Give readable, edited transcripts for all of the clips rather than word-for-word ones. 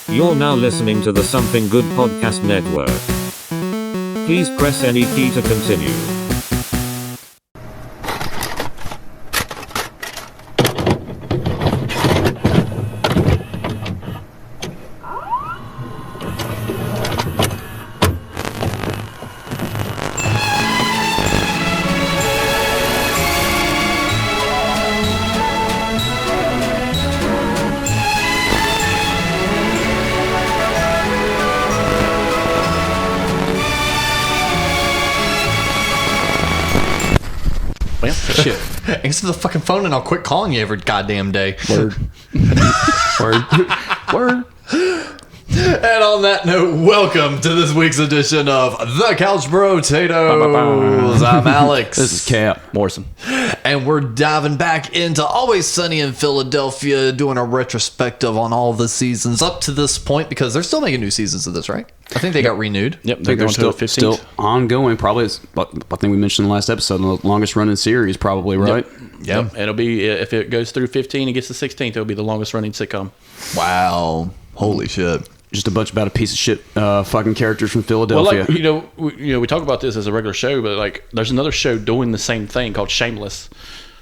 You're now listening to the Something Good Podcast Network. Please press any key to continue. Shit. Answer the fucking phone and I'll quit calling you every goddamn day. Word. Word. And on that note, welcome to this week's edition of The Couch Potatoes. I'm Alex. This is Cap Morrison. And we're diving back into Always Sunny in Philadelphia, doing a retrospective on all the seasons up to this point, because they're still making new seasons of this, right? I think they got renewed. Yep, they're going to 15th. Still ongoing. Probably, I think we mentioned in the last episode, the longest running series, probably, right? Yep. It'll be, if it goes through 15 and gets to 16th, it'll be the longest running sitcom. Wow. Holy shit. Just a bunch about a piece of shit fucking characters from Philadelphia. Well, like, we talk about this as a regular show, but like there's another show doing the same thing called Shameless.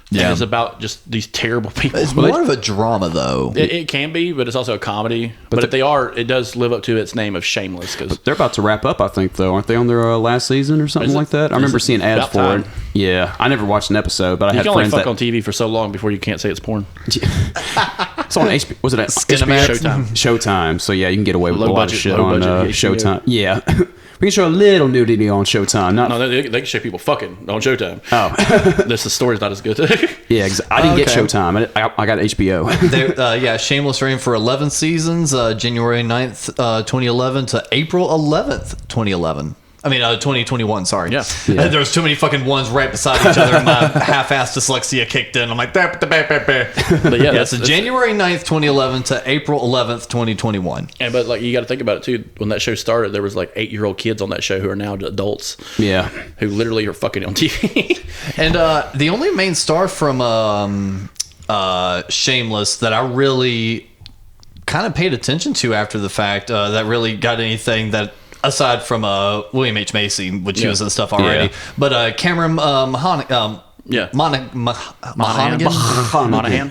Yeah. And it's about just these terrible people. It's more of a drama, though. It can be, but it's also a comedy. But if they are, it does live up to its name of Shameless. But they're about to wrap up, I think, though. Aren't they on their last season or something like that? I remember seeing ads for it. Yeah. I never watched an episode, but I had friends that... You can only fuck on TV for so long before you can't say it's porn. It's on HBO. Was it at Showtime? Showtime. So, yeah, you can get away with a lot of shit on Showtime. Yeah. We can show a little nudity on Showtime. No, they can show people fucking on Showtime. Oh. The story's not as good. Yeah, I didn't get Showtime. I got HBO. Shameless ran for 11 seasons, January 9th, 2011 to April 11th, 2011. I mean, 2021, sorry. Yeah. There was too many fucking ones right beside each other, and my half-assed dyslexia kicked in. I'm like, But yeah, so January 9th, 2011 to April 11th, 2021. But like, you got to think about it, too. When that show started, there was like 8-year-old kids on that show who are now adults. Yeah. Who literally are fucking on TV. And the only main star from Shameless that I really kind of paid attention to after the fact, that really got anything that... Aside from William H. Macy, which he was in stuff already, but Cameron Monaghan. Monahan.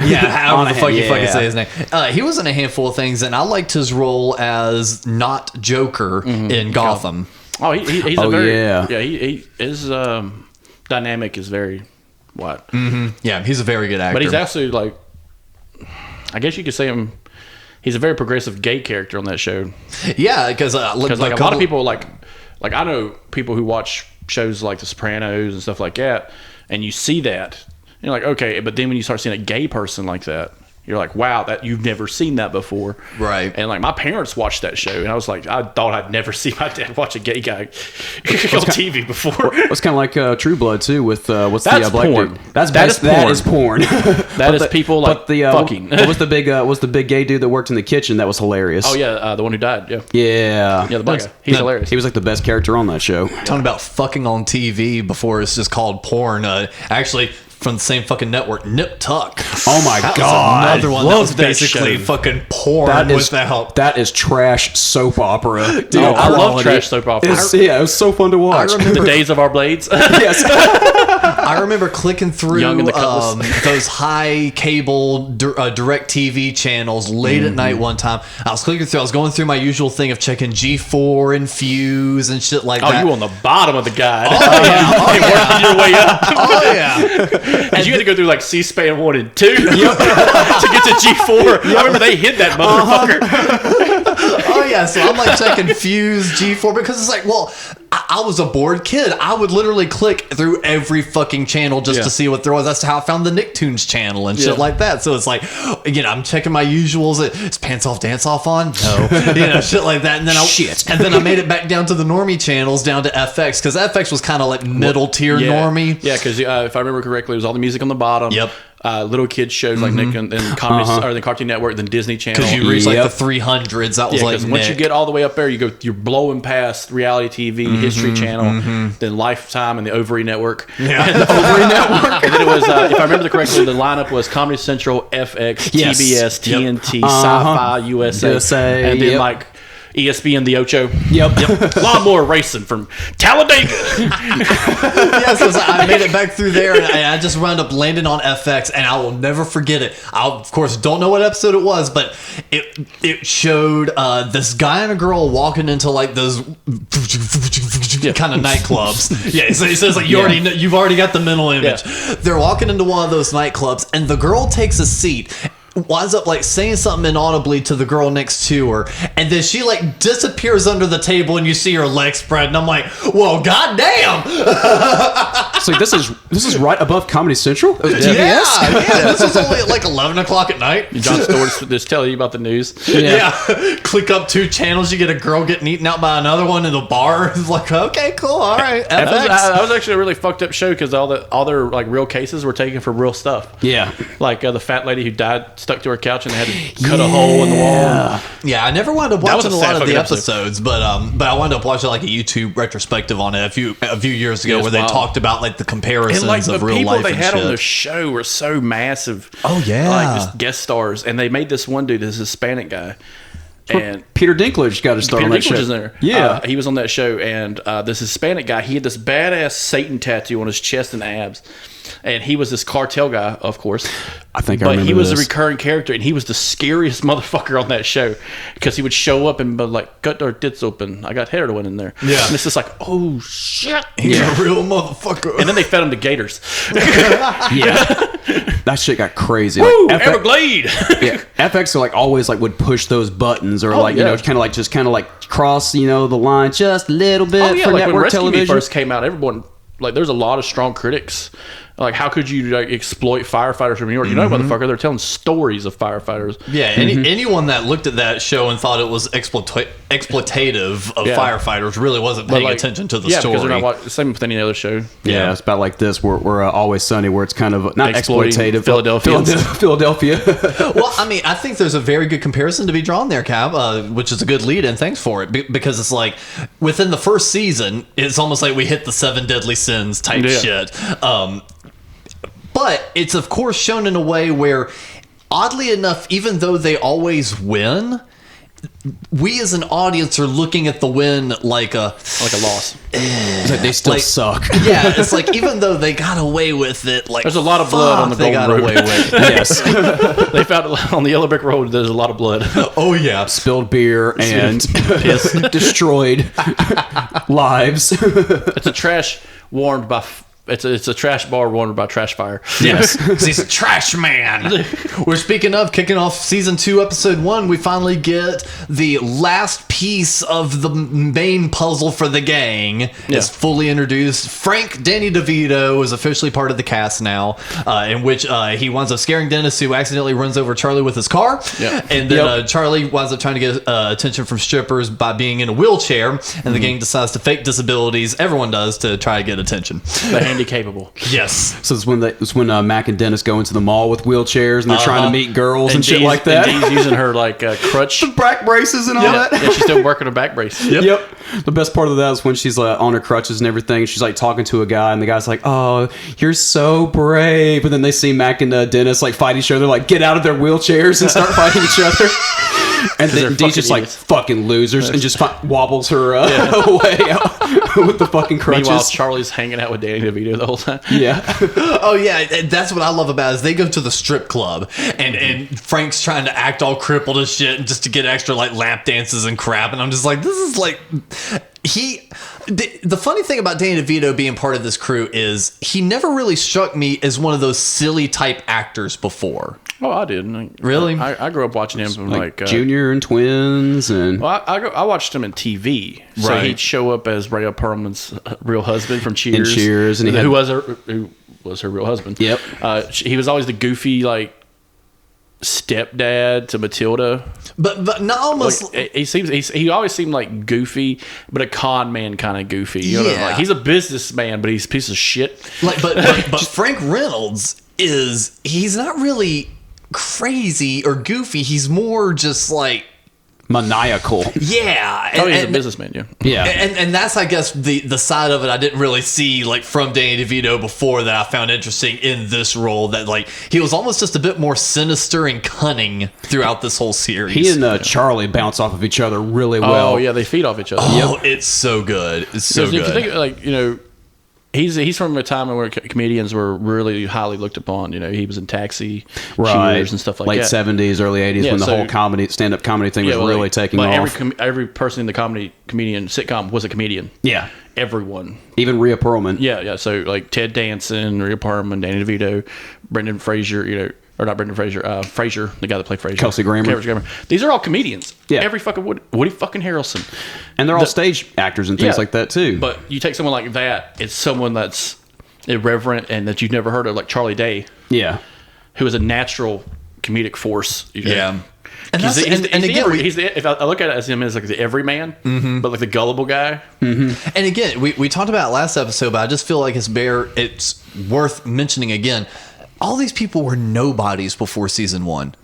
Yeah, however the fuck you fucking say his name. He was in a handful of things, and I liked his role as not Joker in Gotham. Oh, he's a very his dynamic is very what? Mm-hmm. Yeah, he's a very good actor. But he's actually like, I guess you could say he's a very progressive gay character on that show. Yeah, because like a lot of people like I know people who watch shows like The Sopranos and stuff like that, and you see that, and you're like, okay, but then when you start seeing a gay person like that, you're like, wow, that you've never seen that before, right? And like my parents watched that show, and I was like, I thought I'd never see my dad watch a gay guy on TV before. It's kind of like True Blood too, with what's that's the black porn. dude? That is porn. That is people like fucking. What was the big gay dude that worked in the kitchen that was hilarious? Oh yeah, the one who died. Yeah, the black guy. He's hilarious. He was like the best character on that show. Talking about fucking on TV before it's just called porn. Actually, from the same fucking network, Nip Tuck. Oh my god, another one that was basically fucking porn. That is trash soap opera. Dude, I love trash soap opera. It was so fun to watch. The Days of Our Blades. Yes. I remember clicking through those high cable direct TV channels late at night one time. I was going through my usual thing of checking G4 and Fuse and shit like that. Oh, you on the bottom of the guide. Working your way up. Oh yeah. Because you had to go through like C-SPAN 1 and 2 to get to G4. I remember they hid that motherfucker. Oh yeah, so I'm like checking Fuse, G4, because it's like, well, I was a bored kid. I would literally click through every fucking channel just to see what there was. That's how I found the Nicktoons channel and shit like that. So it's like, I'm checking my usuals. Is Pants Off Dance Off on? No. Shit like that. And then I made it back down to the normie channels, down to FX, because FX was kind of like middle tier normie. Yeah, because if I remember correctly, it was all the music on the bottom. Yep. little kids shows like Nick and Comedy or the Cartoon Network, then Disney Channel. Because you reach like the 300s. That was like because once you get all the way up there, you're blowing past reality TV, History Channel, then Lifetime and the Ovary Network. Yeah. And the Ovary Network. And then it was, if I remember correctly, the lineup was Comedy Central, FX, TBS, TNT, Sci-Fi, USA, and then like ESPN, the Ocho. Yep. Lawnmower Racing from Talladega. Yes, so I made it back through there, and I just wound up landing on FX, and I will never forget it. I, of course, don't know what episode it was, but it showed this guy and a girl walking into like those kind of nightclubs. Yeah, so it says like you've already got the mental image. Yeah. They're walking into one of those nightclubs, and the girl takes a seat, winds up like saying something inaudibly to the girl next to her, and then she like disappears under the table, and you see her legs spread, and I'm like, whoa, goddamn! So this is right above Comedy Central. Yeah, this was only at like 11 o'clock at night. John Stewart's just telling you about the news. Yeah. Click up 2 channels, you get a girl getting eaten out by another one in the bar. It's like, okay, cool, all right. FX. That was actually a really fucked up show because all their like real cases were taken for real stuff. Yeah, like the fat lady who died stuck to her couch and they had to cut a hole in the wall. Yeah, I never wound up watching a lot of the episode. episodes, but I wound up watching like a YouTube retrospective on it a few years ago where they talked about like the comparisons and, like, of the real people life they and had shit. on the show were so massive. Oh yeah, like just guest stars, and they made this one dude, this Hispanic guy. And Peter Dinklage got to start on that show. Is there. Yeah, he was on that show, and this Hispanic guy, he had this badass Satan tattoo on his chest and abs, and he was this cartel guy, of course. I think I but remember he was this. a recurring character, and he was the scariest motherfucker on that show because he would show up and be like, "Cut our tits open, I got heroin in there." Yeah, and it's just like, oh shit, he's a real motherfucker. And then they fed him to gators. That shit got crazy. Woo, like, Everglade. Yeah, FX like always like would push those buttons or you know kind of like cross the line just a little bit for like network when Rescue television. Me first came out, everyone like there's a lot of strong critics. Like, how could you like exploit firefighters from New York? You know, motherfucker, they're telling stories of firefighters. Yeah, anyone that looked at that show and thought it was exploitative of firefighters really wasn't paying attention to the story. Yeah, because they're not same with any other show. Yeah, it's about like this. We're Always Sunny, where it's kind of not exploitative. Philadelphia. Well, I mean, I think there's a very good comparison to be drawn there, Cab, which is a good lead, and thanks for it, because it's like within the first season, it's almost like we hit the 7 deadly sins type shit. But it's of course shown in a way where, oddly enough, even though they always win, we as an audience are looking at the win like a loss. Like they still suck. Yeah, it's like even though they got away with it, like there's a lot of blood on the Golden Road. Away with it. Yes, they found on the Yellow Brick Road. There's a lot of blood. Oh yeah, spilled beer and destroyed lives. It's a trash warmed by. It's a trash bar warmed by trash fire. Yes, he's a trash man. We're speaking of kicking off season 2, episode 1. We finally get the last piece of the main puzzle for the gang. It's fully introduced. Danny Devito is officially part of the cast now, in which he winds up scaring Dennis, who accidentally runs over Charlie with his car. Yeah. And then Charlie winds up trying to get attention from strippers by being in a wheelchair, and the gang decides to fake disabilities. Everyone does to try to get attention. Capable. Yes. So it's when Mac and Dennis go into the mall with wheelchairs and they're trying to meet girls and shit like that. And Dee's using her like crutch, the back braces and all that. Yeah, she's still working her back brace. Yep. The best part of that is when she's on her crutches and everything. She's like talking to a guy, and the guy's like, "Oh, you're so brave." But then they see Mac and Dennis like fight each other, like get out of their wheelchairs and start fighting each other. And then Dee's just like fucking losers and just wobbles her away out with the fucking crutches. Meanwhile, Charlie's hanging out with Danny DeVito the whole time. Yeah. Oh yeah, that's what I love about it is they go to the strip club and Frank's trying to act all crippled as shit and just to get extra like lap dances and crap, and I'm just like, this is like the funny thing about Danny DeVito being part of this crew is he never really struck me as one of those silly type actors before. Oh, I did. Really? I grew up watching him from like Junior and Twins, and I watched him in TV. So Right. he'd show up as Rhea Perlman's real husband from Cheers. And who was her real husband. Yep. He was always the goofy like stepdad to Matilda. But not almost. Like, he always seemed like goofy, but a con man kind of goofy. You know, Yeah. like he's a businessman, but he's a piece of shit. Like, but Frank Reynolds is he's not really crazy or goofy. He's more just like maniacal. yeah. Oh, he's a businessman. Yeah. Yeah. And that's, I guess, the side of it I didn't really see like from Danny DeVito before that I found interesting in this role. That like he was almost just a bit more sinister and cunning throughout this whole series. He and Charlie bounce off of each other really well. Oh yeah, they feed off each other. Oh, it's so good. It's so Because good. if you think, like, you know, he's from a time where comedians were really highly looked upon. You know, he was in Taxi, Cheers, and stuff like Late that. 70s, early 80s, Yeah, when the so- whole stand-up comedy thing was well, really like- taking like off. Every person in the comedian sitcom was a comedian. Yeah. Everyone. Even Rhea Perlman. Yeah. So like Ted Danson, Rhea Perlman, Danny DeVito, Brendan Fraser, you know, or not Brendan Fraser, Fraser, the guy that played Fraser. Kelsey Grammer. These are all comedians. Yeah. Every fucking Woody fucking Harrelson. And they're all stage actors and things Yeah. like that, too. But you take someone like that, it's someone that's irreverent and that you've never heard of, like Charlie Day, yeah. who is a natural comedic force. You know? Yeah. And He's that's the, and again, if I look at it as him as like the everyman, but like the gullible guy. and again, we talked about it last episode, but I just feel like it's worth mentioning again. All these people were nobodies before season 1.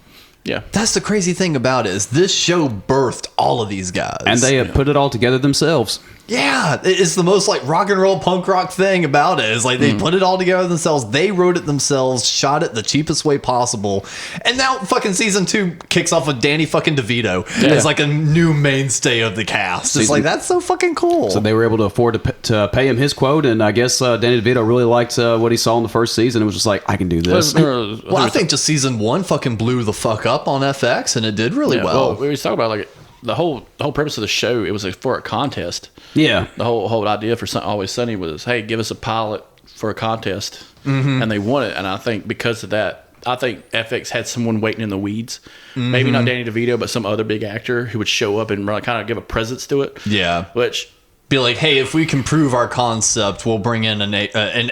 Yeah. That's the crazy thing about it is this show birthed all of these guys. And they have put it all together themselves. Yeah, it's the most like rock and roll punk rock thing about it. Is like they put it all together themselves. They wrote it themselves, shot it the cheapest way possible, and now fucking season 2 kicks off with Danny fucking DeVito. Yeah. It's like a new mainstay of the cast. It's like that's so fucking cool. So they were able to afford to pay him his quote, and I guess Danny DeVito really liked what he saw in the first season. It was just like, I can do this. well, I think just season 1 fucking blew the fuck up on FX, and it did really well. we was talking about like the whole purpose of the show. It was like for a contest. Yeah. The whole idea for Always Sunny was, hey, give us a pilot for a contest, and they won it. And I think because of that, I think FX had someone waiting in the weeds. Maybe not Danny DeVito, but some other big actor who would show up and kind of give a presence to it. Yeah. Which Be like, hey, if we can prove our concept, we'll bring in an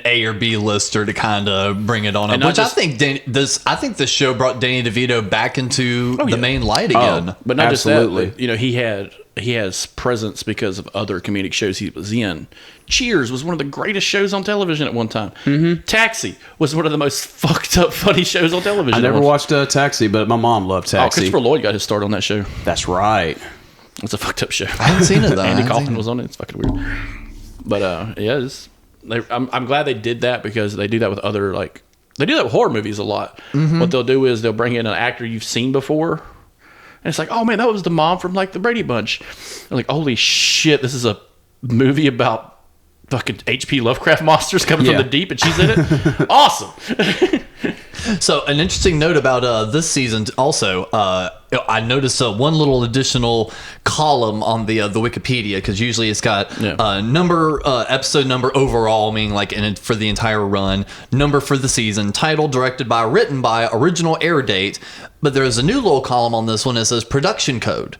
A or B lister to kind of bring it on up. And not Which just- I think this show brought Danny DeVito back into the main light again. But not Absolutely. just that, but, you know, he has presence because of other comedic shows he was in. Cheers was one of the greatest shows on television at one time. Taxi was one of the most fucked up funny shows on television. I never at one- watched Taxi, but my mom loved Oh, Taxi. Christopher Lloyd got his start on that show. That's right. It's a fucked up show. I haven't seen it though. Andy I haven't Kaufman seen it. was on it. It's fucking weird. But yeah, I'm glad they did that because they do that with other like they do that with horror movies a lot. What they'll do is they'll bring in an actor you've seen before, and it's like, oh man, that was the mom from like the Brady Bunch. They're like, holy shit, this is a movie about fucking H.P. Lovecraft monsters coming Yeah. from the deep, and she's in it. Awesome. So an interesting note about this season also, I noticed one little additional column on the Wikipedia because usually it's got episode number overall, meaning like for the entire run, number for the season, title, directed by, written by, original air date. But there's a new little column on this one that says production code,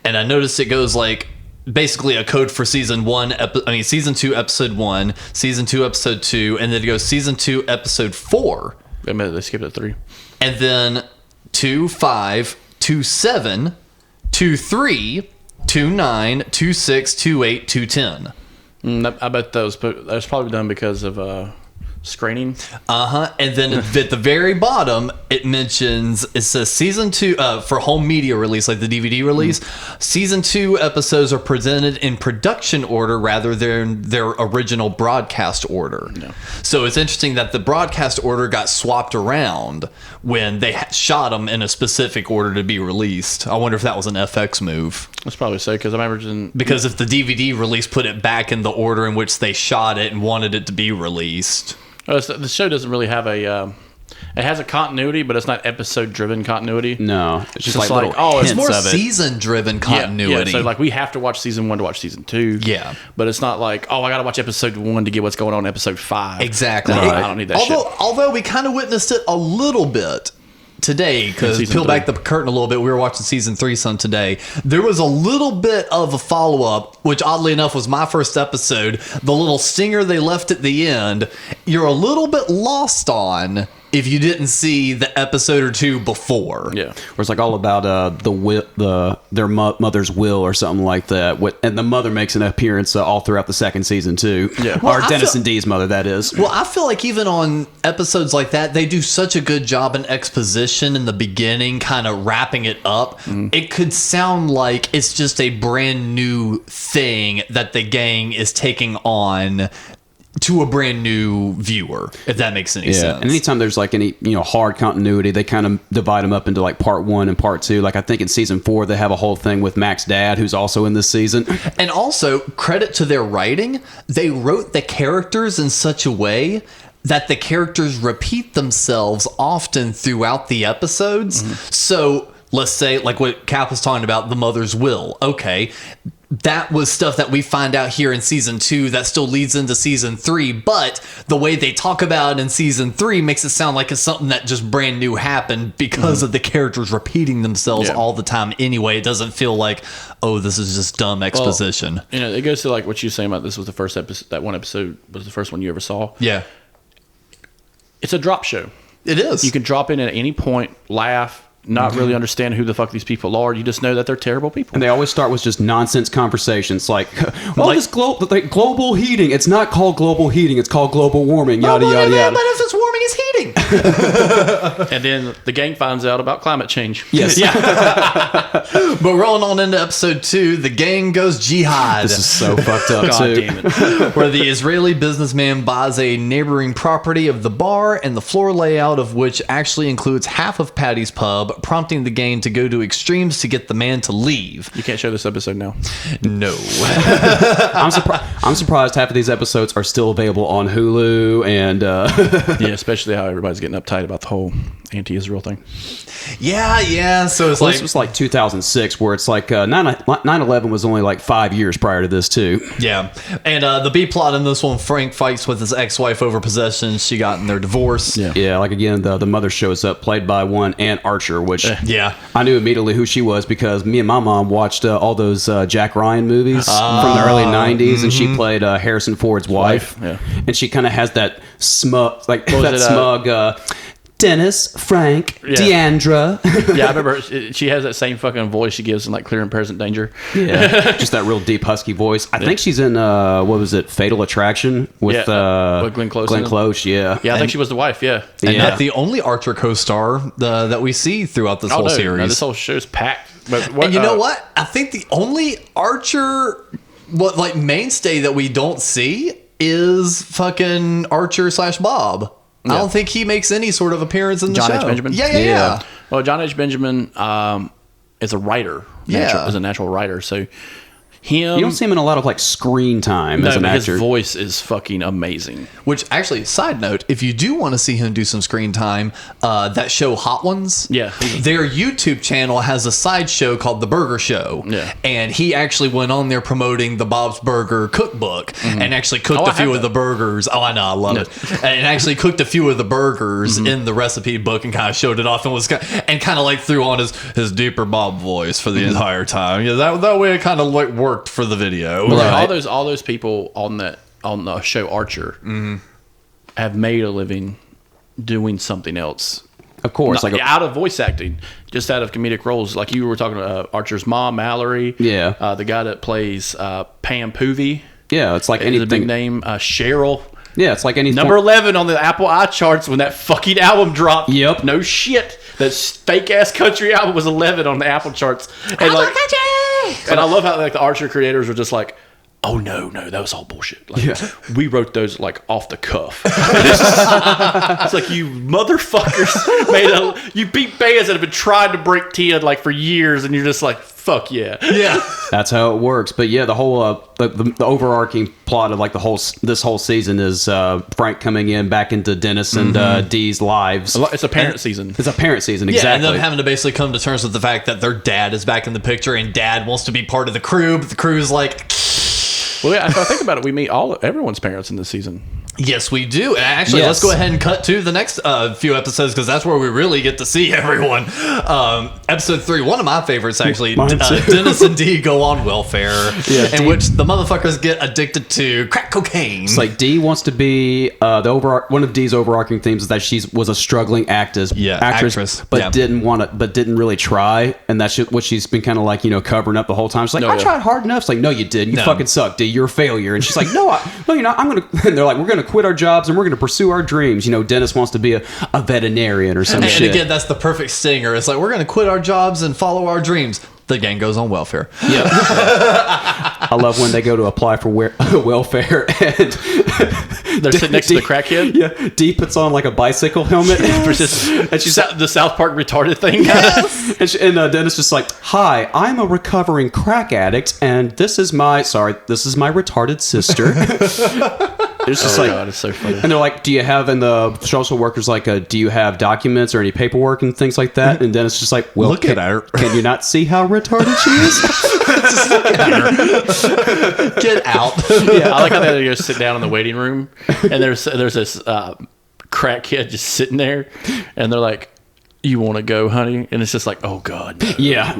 and I noticed it goes like basically a code for season 2 episode 1, season 2 episode 2, and then it goes season 2 episode 4. I mean, they skipped at 3. And then 2, 5, 2, 7, 2, 3, 2, 9, 2, 6, 2, 8, 2, 10. I bet that was probably done because of screening. And then at the very bottom, it says season 2 for home media release, like the DVD release. Season 2 episodes are presented in production order rather than their original broadcast order. Yeah. So it's interesting that the broadcast order got swapped around when they shot them in a specific order to be released. I wonder if that was an FX move. That's probably so because I remember Because if the DVD release put it back in the order in which they shot it and wanted it to be released. the show doesn't really have a. It has a continuity, but it's not episode-driven continuity. No, it's just It's like like, little oh, it's It's hints more of it. season-driven continuity. Yeah, so like we have to watch season 1 to watch season 2. Yeah. But it's not like, oh, I got to watch episode 1 to get what's going on in episode 5. Exactly. Like, I don't need that Although we kind of witnessed it a little bit today, because season peel 3. back the curtain a little bit, we were watching season 3 some today. There was a little bit of a follow-up, which oddly enough was my first episode. The little stinger they left at the end, you're a little bit lost on if you didn't see the episode or two before. Yeah. Where it's like all about their mother's will or something like that. And the mother makes an appearance all throughout the second season too. Yeah. Well, Or I Dennis feel- and Dee's mother, that is. Well, I feel like even on episodes like that, they do such a good job in exposition in the beginning, kind of wrapping it up. It could sound like it's just a brand new thing that the gang is taking on to a brand new viewer, if that makes any sense. And anytime there's like any hard continuity, they kind of divide them up into like part 1 and part 2. Like I think in season 4 they have a whole thing with Mac's dad, who's also in this season. And also, credit to their writing, they wrote the characters in such a way that the characters repeat themselves often throughout the episodes. So let's say, like what Cap was talking about, the mother's will. Okay, that was stuff that we find out here in season 2 that still leads into season 3, but the way they talk about it in season 3 makes it sound like it's something that just brand new happened because of the characters repeating themselves all the time anyway. It doesn't feel like, oh, this is just dumb exposition. Well, it goes to like what you were saying about this was the first episode. That one episode was the first one you ever saw. Yeah, It's a drop show. it is. You can drop in at any point, laugh, not really understand who the fuck these people are. You just know that they're terrible people. And they always start with just nonsense conversations like, well, Like- this global heating, it's not called global heating, it's called global warming, yada, But yada, yada. if it's warming, it's heating. And then the gang finds out about climate change. Yes. But rolling on into episode 2, the gang goes jihad. This is so fucked up, God too. damn it. Where the Israeli businessman buys a neighboring property of the bar, and the floor layout of which actually includes half of Patty's pub, prompting the gang to go to extremes to get the man to leave. You can't show this episode now. No. I'm surprised half of these episodes are still available on Hulu and Yeah, especially how everybody's getting uptight about the whole anti-Israel thing. Yeah. So it's well, like, this was like 2006, where it's like 9/11 was only like 5 years prior to this too. yeah. And the B plot in this one, Frank fights with his ex-wife over possessions she got in their divorce. Yeah, like again, the mother shows up, played by one Ann Archer, which Yeah. I knew immediately who she was because me and my mom watched all those Jack Ryan movies from the early 90s, and she played Harrison Ford's wife. Yeah. And she kind of has that smug, like was that it, smug Dennis, Frank, Yeah. Deandra. Yeah, I remember she has that same fucking voice she gives in like Clear and Present Danger. Yeah, just that real deep husky voice. I think she's in what was it, Fatal Attraction with With Glenn Close Glenn in it? Close, yeah. Yeah, I think she was the wife. Yeah. And Yeah. not the only Archer co-star that we see throughout this whole series. No, this whole show's packed. But And you know what? I think the only Archer, mainstay that we don't see is fucking Archer / Bob. I don't think he makes any sort of appearance in the John show. H. Benjamin? Yeah. Well, John H. Benjamin is a writer. Yeah. Is a natural writer. So him. You don't see him in a lot of like screen time as no, an but his actor. voice is fucking amazing. Which actually, side note, if you do want to see him do some screen time, that show Hot Ones, Yeah. their YouTube channel has a side show called The Burger Show. Yeah. And he actually went on there promoting the Bob's Burger cookbook and actually cooked Oh, a I few have of the burgers. Oh, I know, I love it. And actually cooked a few of the burgers in the recipe book and kind of showed it off and kind of like threw on his deeper Bob voice for the entire time. Yeah, that way it kind of like worked for the video. Well, Right. all those people on the show Archer have made a living doing something else. Of course, Not- like out of voice acting, just out of comedic roles. Like you were talking about Archer's mom, Mallory. Yeah. The guy that plays Pam Poovey. yeah, it's like Is a big anything. name. Cheryl. Yeah, it's like anything. Number 11 on the Apple iCharts when that fucking album dropped. Yep. No shit. That fake ass country album was 11 on the Apple charts. And and I love how like the Archer creators were just like, oh no, that was all bullshit. Like, we wrote those like off the cuff. It's like you motherfuckers you beat bands that have been trying to break 10 like for years, and you're just like, fuck yeah. Yeah. That's how it works. But yeah, the whole the overarching plot of like this whole season is Frank coming in back into Dennis and Dee's lives. It's a parent season. It's a parent season, Yeah, exactly. and them having to basically come to terms with the fact that their dad is back in the picture and dad wants to be part of the crew, but the crew's like, Well, yeah, if I think about it, we meet everyone's parents in this season. Yes, we do. And actually, Yes. let's go ahead and cut to the next few episodes because that's where we really get to see everyone. Episode 3, one of my favorites, actually. Mine too. Dennis and Dee go on welfare, Yeah, in Dee- which the motherfuckers get addicted to crack cocaine. It's like Dee wants to be one of Dee's overarching themes is that she was a struggling actress, but Yeah. didn't really try, and that's what she's been kind of like covering up the whole time. She's like, I tried hard enough. It's like, no, you didn't. You No. fucking suck, Dee. You're a failure. And she's like, no, you're not. I'm gonna. And they're like, we're gonna quit our jobs and we're gonna pursue our dreams. Dennis wants to be a veterinarian or some and shit. again, that's the perfect stinger. It's like, we're going to quit our jobs and follow our dreams. The gang goes on welfare. Yep. I love when they go to apply for welfare and They're sitting next to the crackhead. Yeah, Dee puts on like a bicycle helmet, And she's the South Park retarded thing. and Dennis just like, "Hi, I'm a recovering crack addict, and this is my retarded sister." It's just God, it's so funny. and they're like, "Do you have?" And the social worker's like, "Do you have documents or any paperwork and things like that?" And Dennis is just like, "Well, Look at her. Can you not see how retarded she is?" Just look at her. Get out. Yeah, I like how they just sit down in the waiting room, and there's this crack kid just sitting there, and they're like, "You want to go, honey?" And it's just like, "Oh God." Yeah.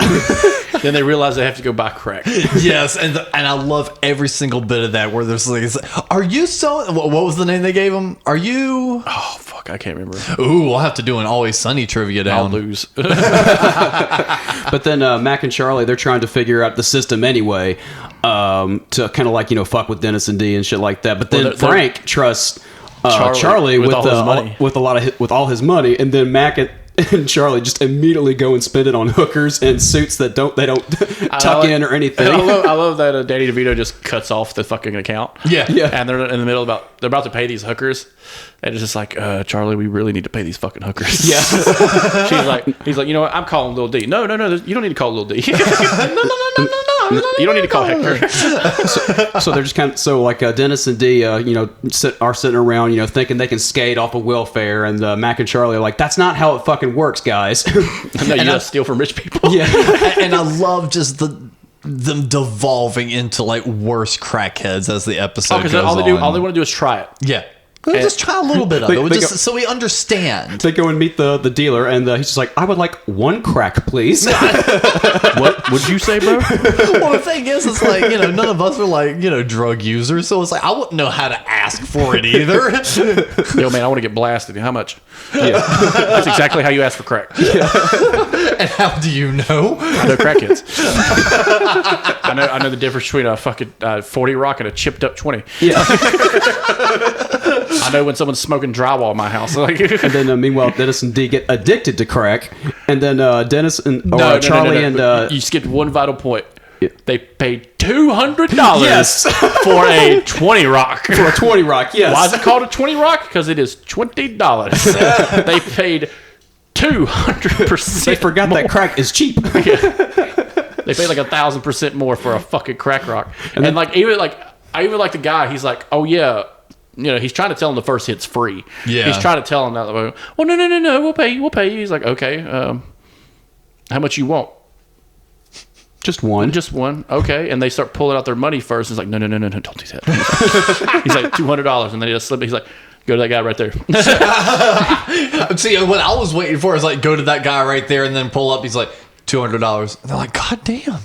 Then they realize they have to go buy crack. Yes, and I love every single bit of that where there's like, are you so... What was the name they gave him? Are you... Oh fuck, I can't remember. Ooh, we'll have to do an Always Sunny trivia I'll down. lose. But then Mac and Charlie, they're trying to figure out the system anyway, to kind of like fuck with Dennis and Dee and shit like that. But then they're- Frank trusts Charlie with with all his money. with all his money, and then Mac and Charlie just immediately go and spend it on hookers and suits that don't tuck in or anything. I love that Danny DeVito just cuts off the fucking account. Yeah. And they're in the middle they're about to pay these hookers, and it's just like, Charlie, we really need to pay these fucking hookers. Yeah. He's like, you know what? I'm calling Lil D. No, you don't need to call Lil D. No. You don't need to call Hector. So they're just Dennis and Dee, are sitting around, thinking they can skate off of welfare, and Mac and Charlie are like, that's not how it fucking works, guys. No, you gotta steal from rich people. Yeah. And I love just them devolving into like worse crackheads as the episode Because goes all they on. want to do is try it. Yeah. We'll just try a little bit of it, They just go- so we understand. They go and meet the dealer, and he's just like, I would like one crack, please. What would you say, bro? Well, the thing is, it's like, none of us are like, drug users, so it's like, I wouldn't know how to ask for it either. Yo, man, I want to get blasted. How much? Yeah. That's exactly how you ask for crack. And how do you know? No crackheads. I know the difference between a fucking 40 rock and a chipped up 20. Yeah. I know when someone's smoking drywall in my house. Like, And then meanwhile, Dennis and Dee get addicted to crack, and then Dennis and Charlie and you skipped one vital point. Yeah. They paid $200 Yes. for a 20 rock. for a 20 rock. Yes. Why is it called a 20 rock? Because it is $20. They paid 200%. They forgot that crack is cheap. They paid like 1,000% more for a fucking crack rock. And I even like the guy. He's like, oh yeah. He's trying to tell him the first hit's free. Yeah. He's trying to tell him that. Well, no, we'll pay you. He's like, okay, how much you want? Just one. Just one. Okay. And they start pulling out their money first. He's like, no, don't do that. He's like, $200. And then he just slip. He's like, go to that guy right there. See, what I was waiting for is like, go to that guy right there and then pull up. He's like, $200. And they're like, God damn.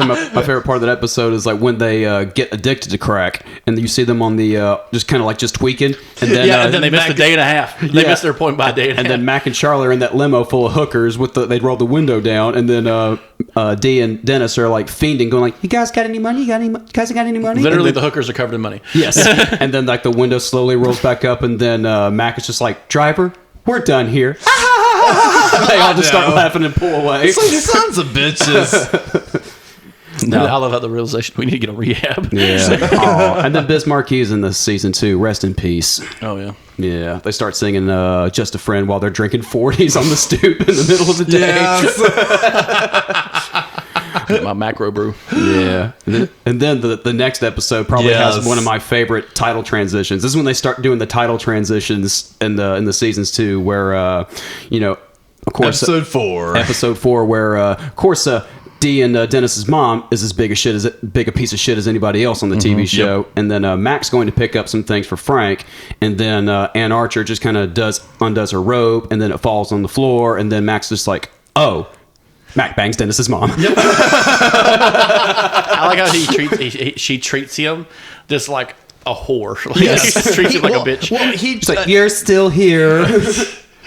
My favorite part of that episode is like when they get addicted to crack, and you see them on the just kind of like just tweaking, and then Yeah, and Then they missed a day and a half. They missed their point by a day and a half. then Mac and Charlie are in that limo full of hookers they roll the window down, and then Dee and Dennis are like fiending, going like, "You guys got any money? You guys got any money?" Literally, And the hookers are covered in money. yes, and then like the window slowly rolls back up, and then Mac is just like, "Driver, we're done here." They all just start laughing and pull away. It's like, sons of bitches. No, I love how the realization we need to get a rehab. Yeah. Aw. And then Biz Marquis in this season too. Rest in peace. Oh yeah. Yeah, they start singing "Just a Friend" while they're drinking 40s on the stoop in the middle of the day. Yes. My macro brew. Yeah, and then the next episode probably has one of my favorite title transitions. This is when they start doing the title transitions in the seasons too, where of course Episode 4. episode 4, where of course Dee and Dennis's mom is as big a piece of shit as anybody else on the TV show. And then Mac's going to pick up some things for Frank, and then Ann Archer just kind of undoes her robe, and then it falls on the floor, and then Mac's just like, oh, Mac bangs Dennis's mom. Yep. I like how she treats him just like a whore. Like, Yes. he treats him like a bitch. Well, She's like, you're still here.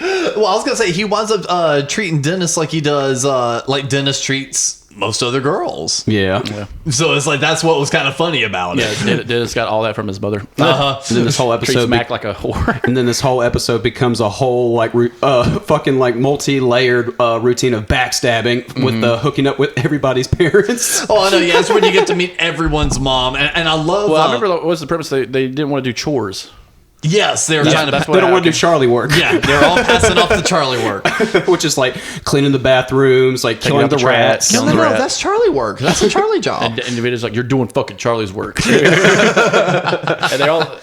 Well, I was gonna say he winds up treating Dennis like he does, like Dennis treats most other girls. Yeah. So it's like that's what was kind of funny about it. Yeah, Dennis got all that from his mother. Uh-huh. And then this whole Treats episode Mac like a whore. And then this whole episode becomes a whole like fucking like multi-layered routine of backstabbing with hooking up with everybody's parents. Oh, I know. Yeah, that's when you get to meet everyone's mom, and I love. Well, I remember what was the premise? They didn't want to do chores. Yes, they were trying to. that's They don't want to do Charlie work. Yeah, they're all passing off the Charlie work. Which is like cleaning the bathrooms, like killing out the the trash, rats. killing No, the rat. that's Charlie work. That's a Charlie job. And Devito's like, you're doing fucking Charlie's work. And they all,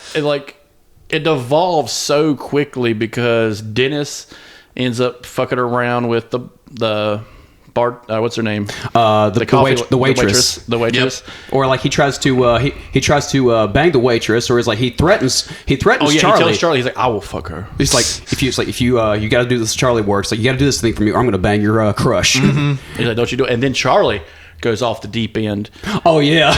it devolves so quickly because Dennis ends up fucking around with the what's her name? The waitress. The waitress. Or like he tries to he tries to bang the waitress, or is like he threatens Oh yeah, Charlie. he tells Charlie, he's like, I will fuck her. He's like, if you got to do this Charlie works, like you got to do this thing for me, or I'm gonna bang your crush. He's like, don't you do it? And then Charlie goes off the deep end Oh yeah.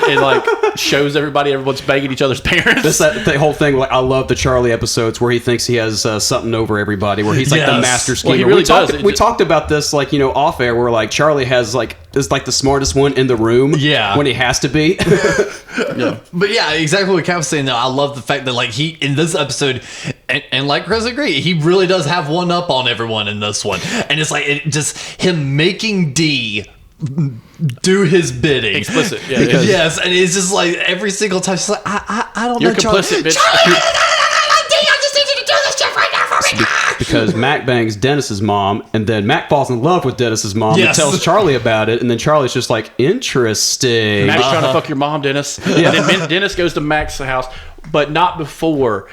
and like shows everyone's banging each other's parents. That's the whole thing. Like I love the Charlie episodes where he thinks he has something over everybody, where he's like the Yes. master schemer. Well, he really does. We talked about this like off air, where like Charlie is like the smartest one in the room. Yeah. when he has to be. Yeah. But yeah, exactly what Cap was saying. Though I love the fact that like he in this episode, and like Chris agreed, he really does have one up on everyone in this one, and it's like just him making D do his bidding. Explicit, yeah. Yes, and it's just like every single time she's like, I don't You're know, Charlie. complicit, bitch. Charlie, I just need you to do this shit right now for me. Because Mac bangs Dennis's mom, and then Mac falls in love with Dennis's mom Yes. and tells Charlie about it, and then Charlie's just like, interesting. Mac's trying to fuck your mom, Dennis. And then Dennis goes to Mac's house, but not before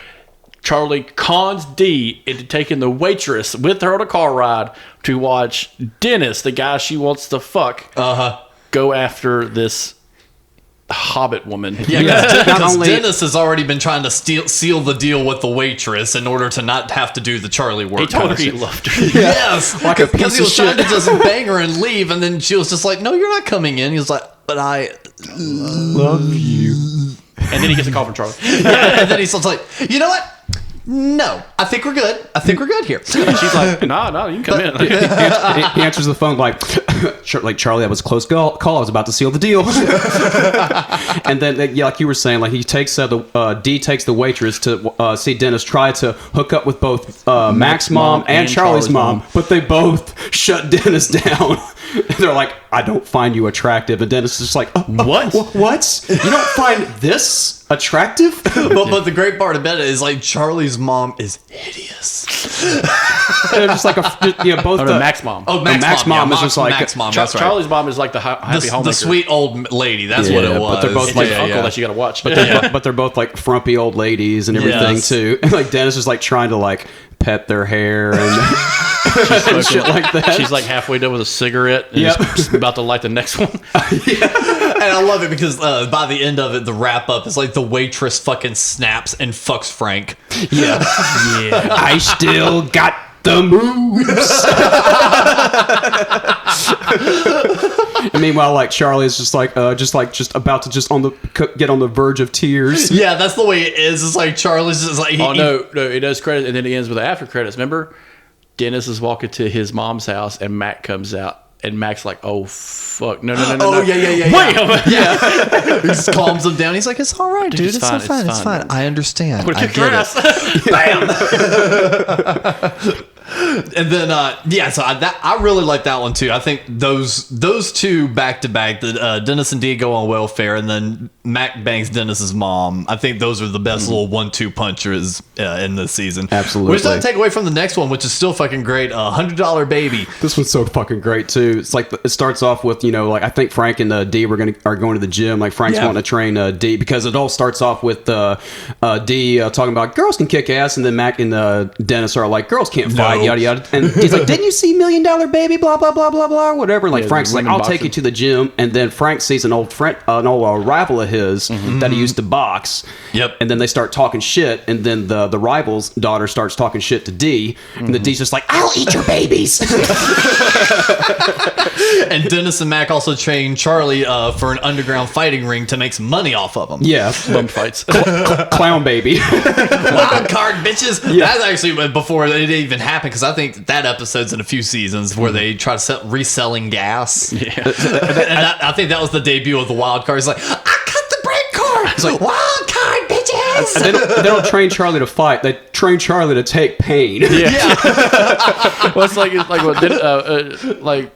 Charlie cons Dee into taking the waitress with her on a car ride to watch Dennis, the guy she wants to fuck, go after this Hobbit woman. Yeah, Not because only- Dennis has already been trying to seal the deal with the waitress in order to not have to do the Charlie work. He told her kind of he shit. loved her. Yes, Like a because piece he was of trying to shit. just bang her and leave, and then she was just like, "No, you're not coming in." He was like, "But I love you. And then he gets a call from Charlie. and then he's like, "You know what? No, I think we're good. I think we're good here." And she's like, no, you can come in. He answers the phone like Charlie, that was a close call. I was about to seal the deal. And then, yeah, like you were saying, like he takes Dee takes the waitress to see Dennis try to hook up with both Mac's mom and Charlie's mom, but they both shut Dennis down. And they're like, I don't find you attractive. And Dennis is just like, What? What? You don't find this attractive? But the great part about it is like Charlie's mom is hideous. And they're just like both Oh, no, Mac's mom. Oh, Mac's mom is just like Max mom. That's right. Charlie's mom is like the happy homemaker. The sweet old lady. That's Yeah, what it but was. they're both It's like his uncle that you got to watch. but they're both like frumpy old ladies and everything Yes. too. And like Dennis is like trying to like pet their hair and, and shit like that. She's like halfway done with a cigarette and Yep. is about to light the next one. And I love it because by the end of it, the wrap up is like the waitress fucking snaps and fucks Frank. yeah. I still got the moves. And meanwhile, like Charlie is just about to get on the verge of tears. Yeah, that's the way it is. It's like Charlie's just like, Oh no, it does credit, and then it ends with the after credits. Remember, Dennis is walking to his mom's house, and Mac comes out, and Mac's like, "Oh fuck, no!" Oh yeah. Wait, Yeah. He just calms him down. He's like, "It's all right, dude. it's It's fine, so fine. it's It's fine. fine. I understand. I'm gonna I kick your get ass." it." And then so I really like that one too. I think those two back to back, the Dennis and Dee go on welfare, and then Mac bangs Dennis's mom. I think those are the best little 1-2 punchers in this season. Absolutely. Which doesn't take away from the next one, which is still fucking great. $100 Baby. This one's so fucking great too. It's like it starts off with like I think Frank and Dee are going to the gym. Like Frank's Yeah. wanting to train Dee because it all starts off with Dee talking about girls can kick ass, and then Mac and Dennis are like girls can't fight, yada yada. And he's like, didn't you see $1 Million Baby? Blah, blah, blah, blah, blah, whatever. Like, Yeah, Frank's like, women I'll take you boxing. to the gym. And then Frank sees an old friend, an old rival of his that he used to box. Yep. And then they start talking shit. And then the rival's daughter starts talking shit to D. And the D's just like, I'll eat your babies. And Dennis and Mac also trained Charlie for an underground fighting ring to make some money off of them. Yeah. Bum fights. Clown baby. Wild card, bitches. That's actually before it even happened, because I think that episode's in a few seasons where they try to sell reselling gas. Yeah. I think that was the debut of the wild card. He's like, I cut the brake cord. It's like, wild card, bitches. And they don't train Charlie to fight. They train Charlie to take pain. Well, it's like what like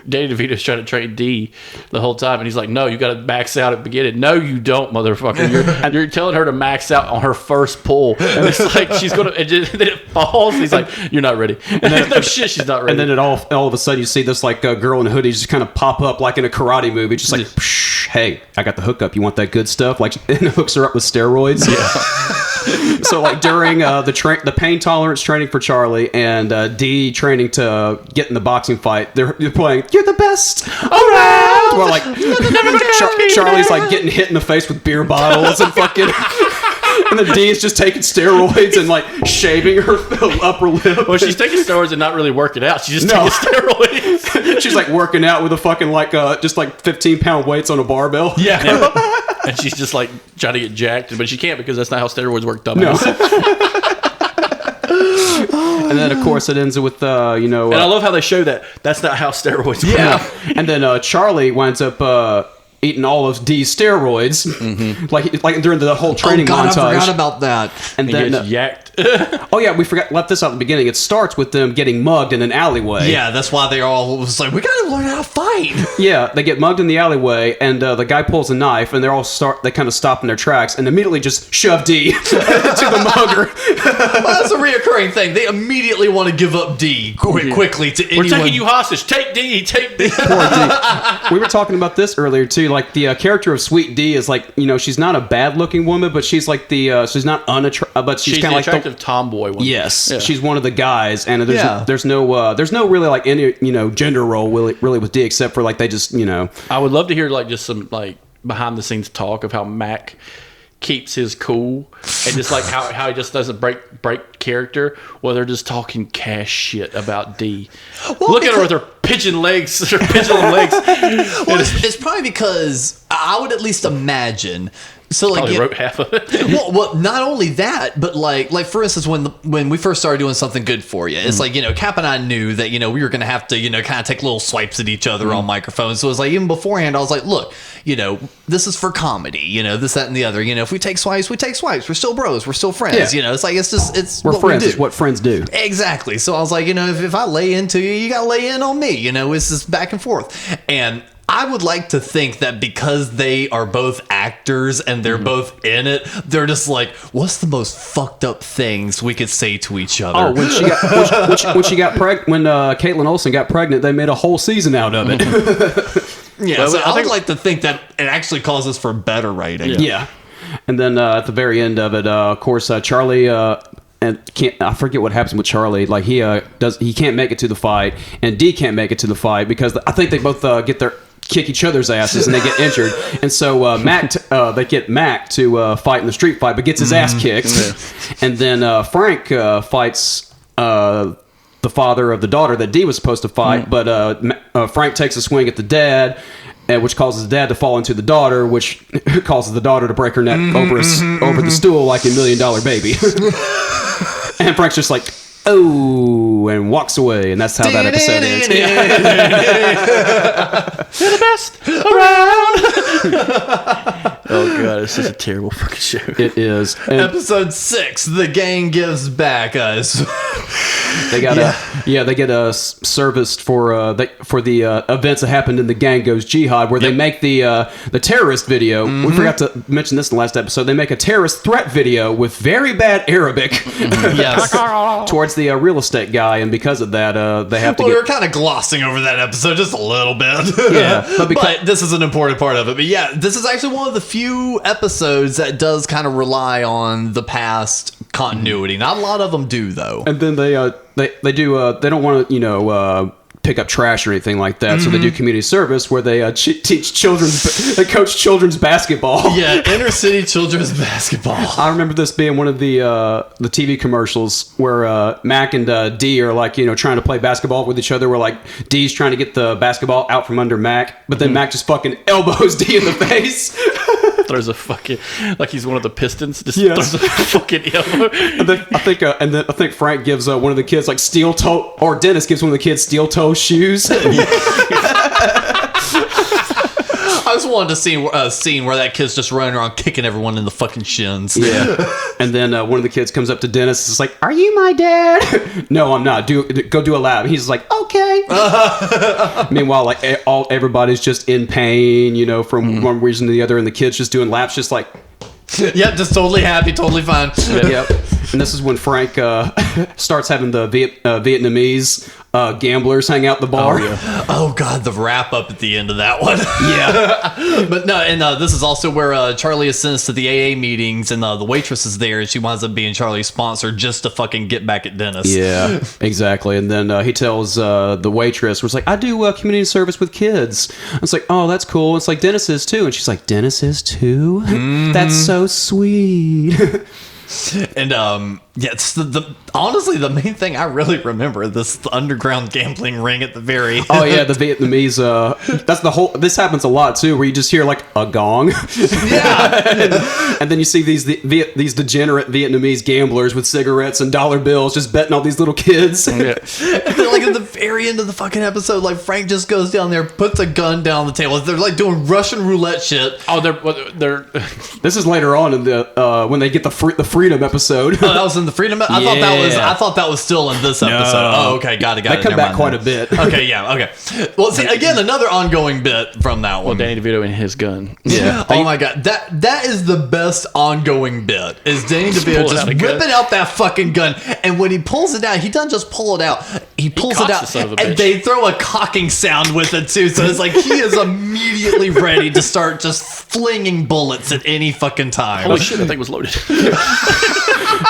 Danny DeVito's trying to train D the whole time, and he's like, "No, you got to max out at the beginning." No, you don't, motherfucker. You're telling her to max out on her first pull, and it's like she's gonna. And then it falls. And he's like, "You're not ready." And then, no shit, she's not ready. And then all of a sudden you see this like girl in a hoodie just kind of pop up like in a karate movie, just like, Psh, "Hey, I got the hookup. You want that good stuff?" Like, and hooks her up with steroids. Yeah. So like during the pain tolerance training for Charlie and D training to get in the boxing fight, they're playing "You're the best around." Well, like Charlie's like getting hit in the face with beer bottles and fucking. And then D is just taking steroids and like shaving her upper lip. Well, she's taking steroids and not really working out. She's just taking steroids. She's like working out with a fucking like just like 15-pound weights on a barbell. Yeah. And she's just like trying to get jacked, but she can't because that's not how steroids work, dumbass. And then of course it ends with And I love how they show that that's not how steroids work. yeah. And then Charlie winds up eating all of D's steroids, like during the whole training I montage. forgot about that. And He then gets yacked. oh yeah, we left this out at the beginning. It starts with them getting mugged in an alleyway. Yeah, that's why they all was like, we gotta learn how to fight. Yeah, they get mugged in the alleyway, and the guy pulls a knife, and they kind of stop in their tracks, and immediately just shove D to the mugger. Well, that's a reoccurring thing. They immediately want to give up D quickly to anyone. We're taking you hostage. Take D. Take D. Poor D. We were talking about this earlier too. Like the character of Sweet D is like, she's not a bad-looking woman, but she's like she's not unattractive, but she's She's kind the of like attractive tomboy one. Yes, Yeah. she's one of the guys, and Yeah. there's no really like any gender role really with D, except for like they just I would love to hear like just some like behind the scenes talk of how Mac keeps his cool and just like how he just doesn't break character while they're just talking cash shit about D. Look at her with her pigeon legs, her pigeon legs. Well, it's probably because I would at least imagine. So like, Probably wrote half of it. well, not only that, but like for instance, when we first started doing something good for you, it's like Cap and I knew that we were gonna have to kind of take little swipes at each other on microphones. So it was like even beforehand, I was like, look, this is for comedy, this, that, and the other. If we take swipes, we take swipes. We're still bros. We're still friends. Yeah. It's like it's we're what friends. We do. It's what friends do. Exactly. So I was like, if I lay into you, you gotta lay in on me. It's just back and forth. And I would like to think that because they are both actors and they're both in it, they're just like, what's the most fucked up things we could say to each other? Oh, when she got pregnant, when Caitlin Olsen got pregnant, they made a whole season out of it. Yeah, Well, so I I would think- like to think that it actually causes for better writing. Yeah. And then at the very end of it, of course, Charlie and I forget what happens with Charlie. Like he can't make it to the fight, and D can't make it to the fight because I think they both kick each other's asses and they get injured. And so they get Mac to fight in the street fight, but gets his ass kicked. Yeah. And then Frank fights the father of the daughter that D was supposed to fight, but Frank takes a swing at the dad, which causes the dad to fall into the daughter, which causes the daughter to break her neck over the stool like a $1 Million Baby. And Frank's just like, oh, and walks away, and that's how that episode ends. You're the best around. Oh god, it's such a terrible fucking show. It is. And Episode 6, the gang gives back us. they got they get serviced for the events that happened in the Gang Goes Jihad, where they make the terrorist video. We forgot to mention this in the last episode. They make a terrorist threat video with very bad Arabic Yes. towards the real estate guy, and because of that, they have to Well, we get. were kind of glossing over that episode just a little bit. Yeah, but this is an important part of it. But yeah, this is actually one of the few episodes that does kind of rely on the past continuity. Not a lot of them do, though. And then they do they don't want to pick up trash or anything like that, so they do community service where they teach they coach children's basketball. Yeah, inner city children's basketball. I remember this being one of the TV commercials where Mac and D are like, trying to play basketball with each other, where like D's trying to get the basketball out from under Mac, but then Mac just fucking elbows D in the face. Throws a fucking, like he's one of the Pistons. Just Yes. throws a fucking elbow. And then I think Frank gives one of the kids like steel toe, or Dennis gives one of the kids steel toe shoes. I just wanted to see a scene where that kid's just running around kicking everyone in the fucking shins. Yeah. And then one of the kids comes up to Dennis and is like, "Are you my dad?" "No, I'm not. Go do a lap." He's like, "Okay." Meanwhile, like everybody's just in pain, from one reason to the other, and the kid's just doing laps, just like. Yep, just totally happy, totally fine. Yep. And this is when Frank starts having the Vietnamese gamblers hang out the bar. Oh god, the wrap up at the end of that one. Yeah. But no, and this is also where Charlie is sent to the AA meetings, and the waitress is there, and she winds up being Charlie's sponsor just to fucking get back at Dennis. Yeah, exactly. And then he tells the waitress, was like, "I do community service with kids." It's like, "Oh, that's cool." It's like, "Dennis is too." And she's like, "Dennis is too? That's so sweet." And it's honestly the main thing I really remember, the underground gambling ring at the very end. Oh yeah, the Vietnamese. That's the whole. This happens a lot too, where you just hear like a gong. Yeah. and then you see these degenerate Vietnamese gamblers with cigarettes and dollar bills just betting all these little kids. And then, like at the very end of the fucking episode, like Frank just goes down there, puts a gun down on the table. They're like doing Russian roulette shit. Oh, they're This is later on in the when they get the freedom episode. Oh, that was in the freedom. I thought that was still in this episode. Oh, okay, got it. They come back quite a bit. Okay, yeah, okay. Well, see, again, another ongoing bit from that one. Danny DeVito and his gun. Yeah. Oh my god, that is the best ongoing bit. Is Danny DeVito just whipping out that fucking gun, and when he pulls it out, he doesn't just pull it out. He pulls it cocks out, the son of a and bitch. they throw a cocking sound with it too. So it's like he is immediately ready to start just flinging bullets at any fucking time. Holy shit, that thing was loaded.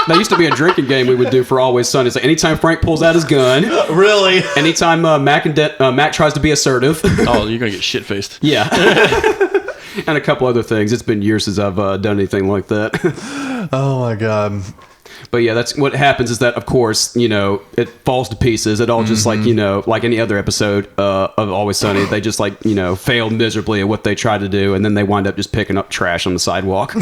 That used to be a drinking game we would do for Always Sunny. It's like anytime Frank pulls out his gun, Really? anytime Mac tries to be assertive. Oh, you're gonna get shit faced. Yeah. And a couple other things. It's been years since I've done anything like that. Oh my god. But yeah, that's what happens is that, of course, it falls to pieces. It all just like any other episode of Always Sunny, they just fail miserably at what they try to do, and then they wind up just picking up trash on the sidewalk.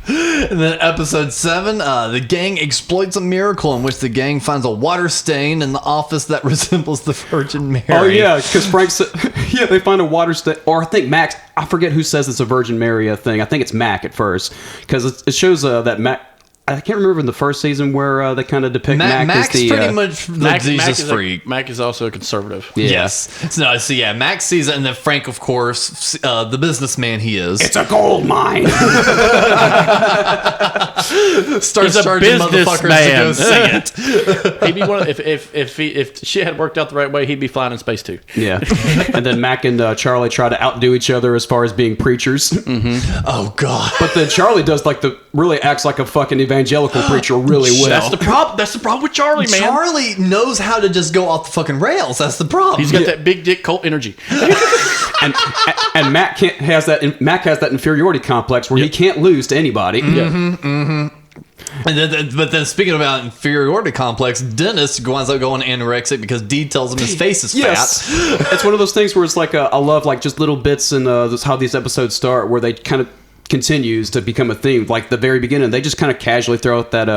And then episode 7, the gang exploits a miracle in which the gang finds a water stain in the office that resembles the Virgin Mary. Oh yeah, because Frank said, yeah, they find a water stain, or I think Max. I forget who says it's a Virgin Mary thing. I think it's Mac at first, because it shows that Mac. I can't remember in the first season where they kind of depict Mac Mac's as the pretty much the Jesus freak. Mac is also a conservative. Yeah. Yes. So yeah, Max sees it, and then Frank, of course, the businessman he is, It's a gold mine. starts He's a charging motherfuckers to go businessman. see it. He'd be one of, if shit had worked out the right way, he'd be flying in space too. Yeah. And then Mac and Charlie try to outdo each other as far as being preachers. Oh god. But then Charlie does really acts like a fucking evangelical preacher really well. That's the problem. That's the problem with Charlie, man. Charlie knows how to just go off the fucking rails. That's the problem. He's got that big dick cult energy. and Mac has that inferiority complex where he can't lose to anybody. But then speaking about inferiority complex, Dennis winds up going anorexic because Dee tells him his face is Yes. fat. It's one of those things where it's like I love like just little bits in how these episodes start where they kind of continues to become a theme. Like the very beginning, they just kind of casually throw out that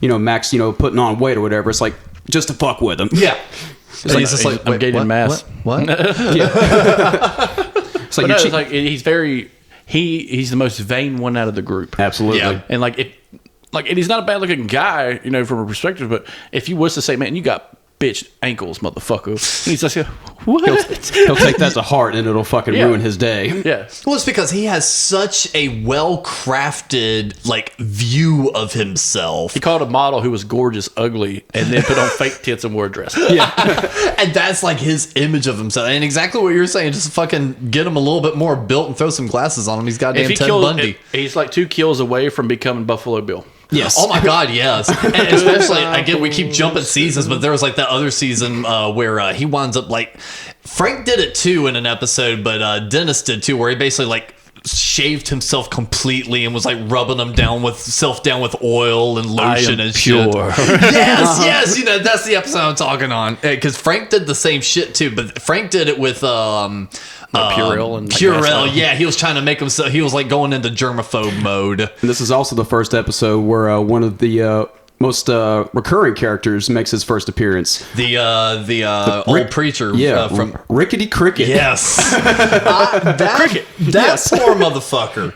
Max putting on weight or whatever. It's like just to fuck with him. Yeah. It's like, he's just like, I'm wait, gaining what? mass. What? it's like But no, you're it's like he's very he's the most vain one out of the group. absolutely. Yeah. And and he's not a bad looking guy, from a perspective. But if he was to say, "Man, you got bitch ankles, motherfucker," and he's just like, "What?" He'll take that to heart and it'll fucking ruin his day. Yeah. Well, it's because he has such a well-crafted view of himself. He called a model who was gorgeous ugly, and then put on fake tits and wore a dress. Yeah. And that's like his image of himself. And exactly what you're saying, just fucking get him a little bit more built and throw some glasses on him. He's goddamn Ted Bundy. He's like 2 kills away from becoming Buffalo Bill. Yes. Oh my God, yes. And especially, again, we keep jumping seasons, but there was like that other season where he winds up like, Frank did it too in an episode, but Dennis did too, where he basically like shaved himself completely and was like rubbing down with oil and lotion and shit. Yes, that's the episode I'm talking on. Because Frank did the same shit too, but Frank did it with Purell and Purell. Yeah, he was trying to make himself. He was like going into germaphobe mode. And this is also the first episode where one of the most recurring characters makes his first appearance. The old preacher, from Rickety Cricket. Yes, Cricket. That poor motherfucker.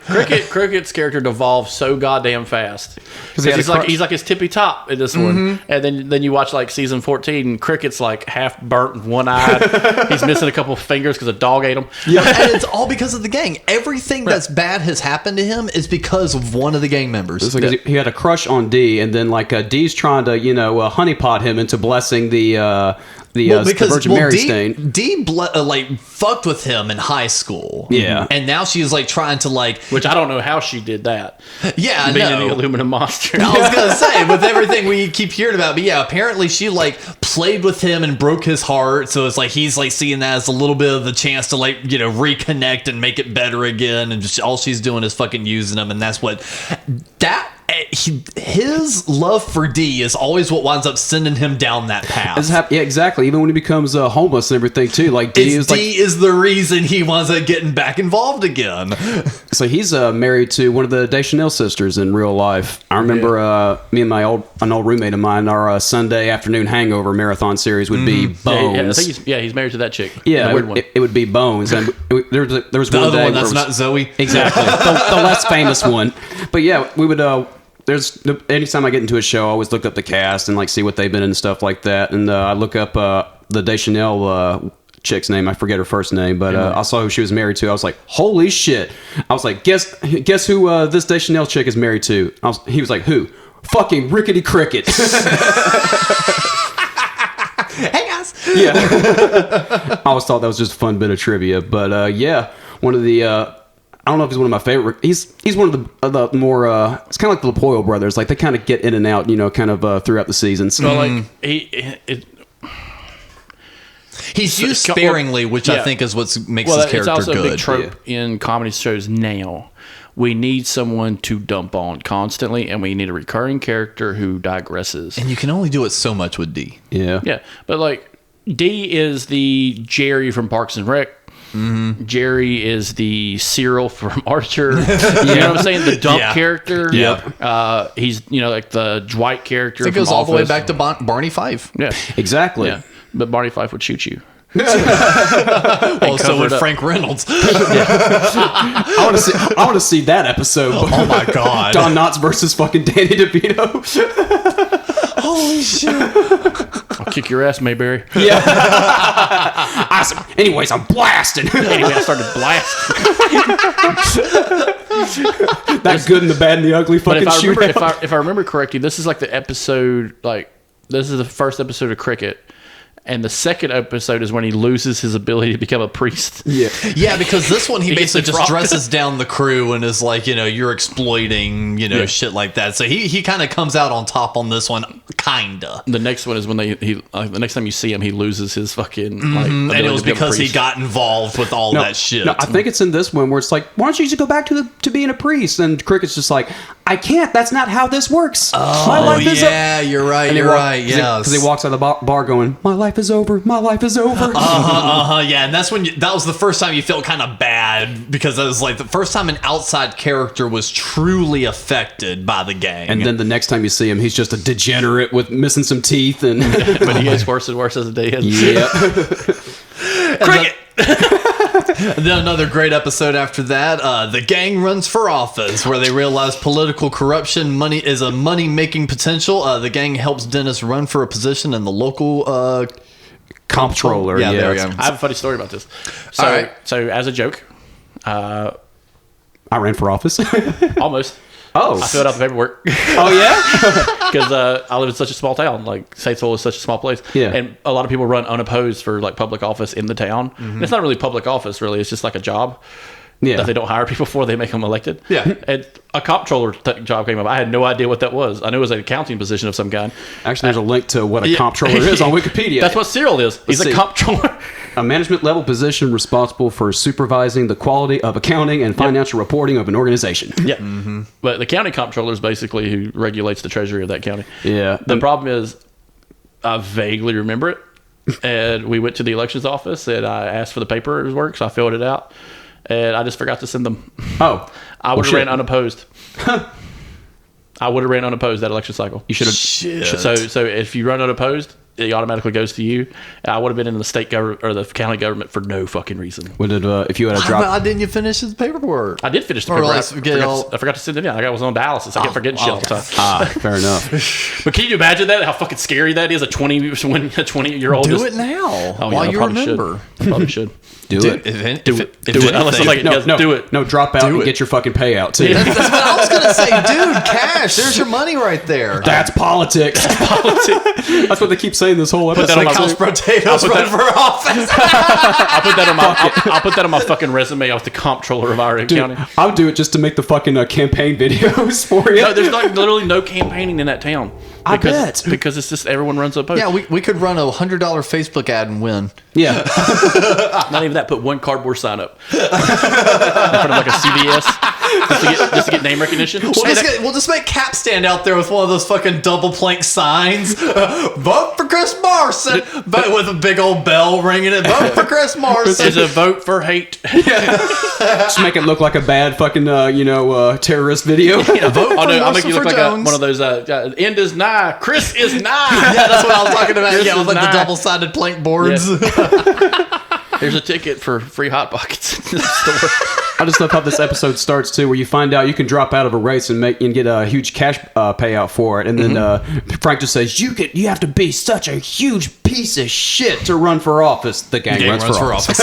Cricket's character devolved so goddamn fast because he's like his tippy top in this one, and then you watch like season 14. Cricket's like half burnt and one eyed. He's missing a couple of fingers because a dog ate him. Yeah, and it's all because of the gang. Everything that's bad has happened to him is because of one of the gang members. It's like he had a crush on D, and then like D's trying to honeypot him into blessing the Virgin Mary stain. D fucked with him in high school. Yeah, and now she's like trying to which I don't know how she did that. Yeah, being in the aluminum monster. I was gonna say with everything we keep hearing about, but yeah, apparently she like played with him and broke his heart. So it's like he's like seeing that as a little bit of the chance to like reconnect and make it better again. And just all she's doing is fucking using him, and that's what his love for D is always what winds up sending him down that path. Yeah, exactly. Even when he becomes homeless and everything too, like D is the reason he winds up getting back involved again. So he's married to one of the Deschanel sisters in real life. I remember me and an old roommate of mine, our Sunday afternoon hangover marathon series would be Bones. I think he's married to that chick. Yeah, the weird one. It would be Bones, and there was the one other day one that's not Zoe. Exactly, the less famous one. But yeah, we would. Anytime I get into a show, I always look up the cast and like see what they've been in and stuff like that. And I look up the Deschanel chick's name. I forget her first name, but I saw who she was married to. I was like, holy shit! I was like, guess who this Deschanel chick is married to? He was like, who? Fucking Rickety Cricket. Hey guys. Yeah. I always thought that was just a fun bit of trivia, but yeah, one of the. I don't know if he's one of my favorite. He's one of the more. It's kind of like the LaPoyle brothers. Like they kind of get in and out, kind of throughout the seasons. So like he's used sparingly, which I think is what makes his character good. It's also a big trope in comedy shows now. We need someone to dump on constantly, and we need a recurring character who digresses. And you can only do it so much with D. Yeah, but like D is the Jerry from Parks and Rec. Mm-hmm. Jerry is the Cyril from Archer. You know what I'm saying? The dump character. Yep. He's like the Dwight character. It goes all the way back to Barney Fife. Yeah, exactly. Yeah. But Barney Fife would shoot you. So would Frank Reynolds. I want to see that episode. Oh my God! Don Knotts versus fucking Danny DeVito. Holy shit! I'll kick your ass, Mayberry. Yeah. Awesome. Anyways, I'm blasting. Anyway, I started blasting. That good and the bad and the ugly fucking shootout. If I remember correctly, this is like the episode. This is the first episode of Cricket. And the second episode is when he loses his ability to become a priest. Yeah, because this one he basically just dresses down the crew and is like, you're exploiting, shit like that. So he kind of comes out on top on this one, kinda. The next one is when the next time you see him, he loses his fucking and it was because he got involved with all that shit. No, I think it's in this one where it's like, why don't you just go back to being a priest? And Cricket's just like, I can't. That's not how this works. Oh, my life is you're right. You're right. Yeah, because he walks out of the bar going, my life is over. My life is over. Yeah, and that's when that was the first time you felt kind of bad because it was like the first time an outside character was truly affected by the gang. And then the next time you see him, he's just a degenerate with missing some teeth, and but he gets worse and worse as the day ends. Yeah. Cricket. Then another great episode after that, the gang runs for office, where they realize political corruption is a money-making potential. The gang helps Dennis run for a position in the local comptroller. Yeah, there we go. I have a funny story about this. So as a joke, I ran for office. Almost. Oh, I filled out the paperwork. Oh yeah, because I live in such a small town. Like Statesville is such a small place. Yeah, and a lot of people run unopposed for like public office in the town. Mm-hmm. And it's not really public office, really. It's just like a job. Yeah. that they don't hire people for. They make them elected. Yeah. And a comptroller job came up. I had no idea what that was. I knew it was an accounting position of some kind. Actually, there's a link to what a comptroller is on Wikipedia. That's what Cyril is. He's Let's a see. comptroller. A management level position responsible for supervising the quality of accounting and financial reporting of an organization. Yeah. But the county comptroller is basically who regulates the treasury of that county. Yeah. The problem is, I vaguely remember it. And we went to the elections office and I asked for the paperwork, so I filled it out. And I just forgot to send them. Oh. I would have shit. ran unopposed. I would have ran unopposed that election cycle. You should have. Shit. So if you run unopposed, it automatically goes to you. I would have been in the state government or the county government for no fucking reason. Would it, if you had a Why drop. didn't you finish his paperwork? I did finish the Or paper. else we get all- I forgot to send it in. I was on dialysis. I kept forgetting shit all the time. Fair enough. But can you imagine that? How fucking scary that is? A 20-year-old. Do it now. Oh, yeah, while I you probably remember. Should. I probably should. Do it. Do it. Unless I'm like, No, do it. No, drop out and it. get your fucking payout, too. That's what I was gonna say, dude. Cash. There's your money right there. That's politics. That's what they keep saying this whole episode. that on my- Couch potatoes run for office. I'll put that on my. I'll put that on my fucking resume. I was the comptroller of our Dude, county. I would do it just to make the fucking campaign videos for you. No, there's like literally no campaigning in that town. I bet. Because it's just everyone runs a post. Yeah, we could run a $100 Facebook ad and win. Yeah. Not even that. Put one cardboard sign up in front of like a CVS just to get name recognition. We'll just make Cap stand out there with one of those fucking double plank signs. Vote for Chris Morrison. Vote with a big old bell ringing it. Vote for Chris Morrison. Is a vote for hate. Just make it look like a bad fucking, terrorist video. Vote Oh for no! I'll make you look like Jones. one of those. End is nigh. Chris is nigh. Yeah, that's what I was talking about. Chris Yeah, with is like the nigh. double-sided plank boards. There's a ticket for free hot pockets in the store. I just love how this episode starts too, where you find out you can drop out of a race and get a huge cash payout for it, and then Frank just says you have to be such a huge piece of shit to run for office. The gang runs for office.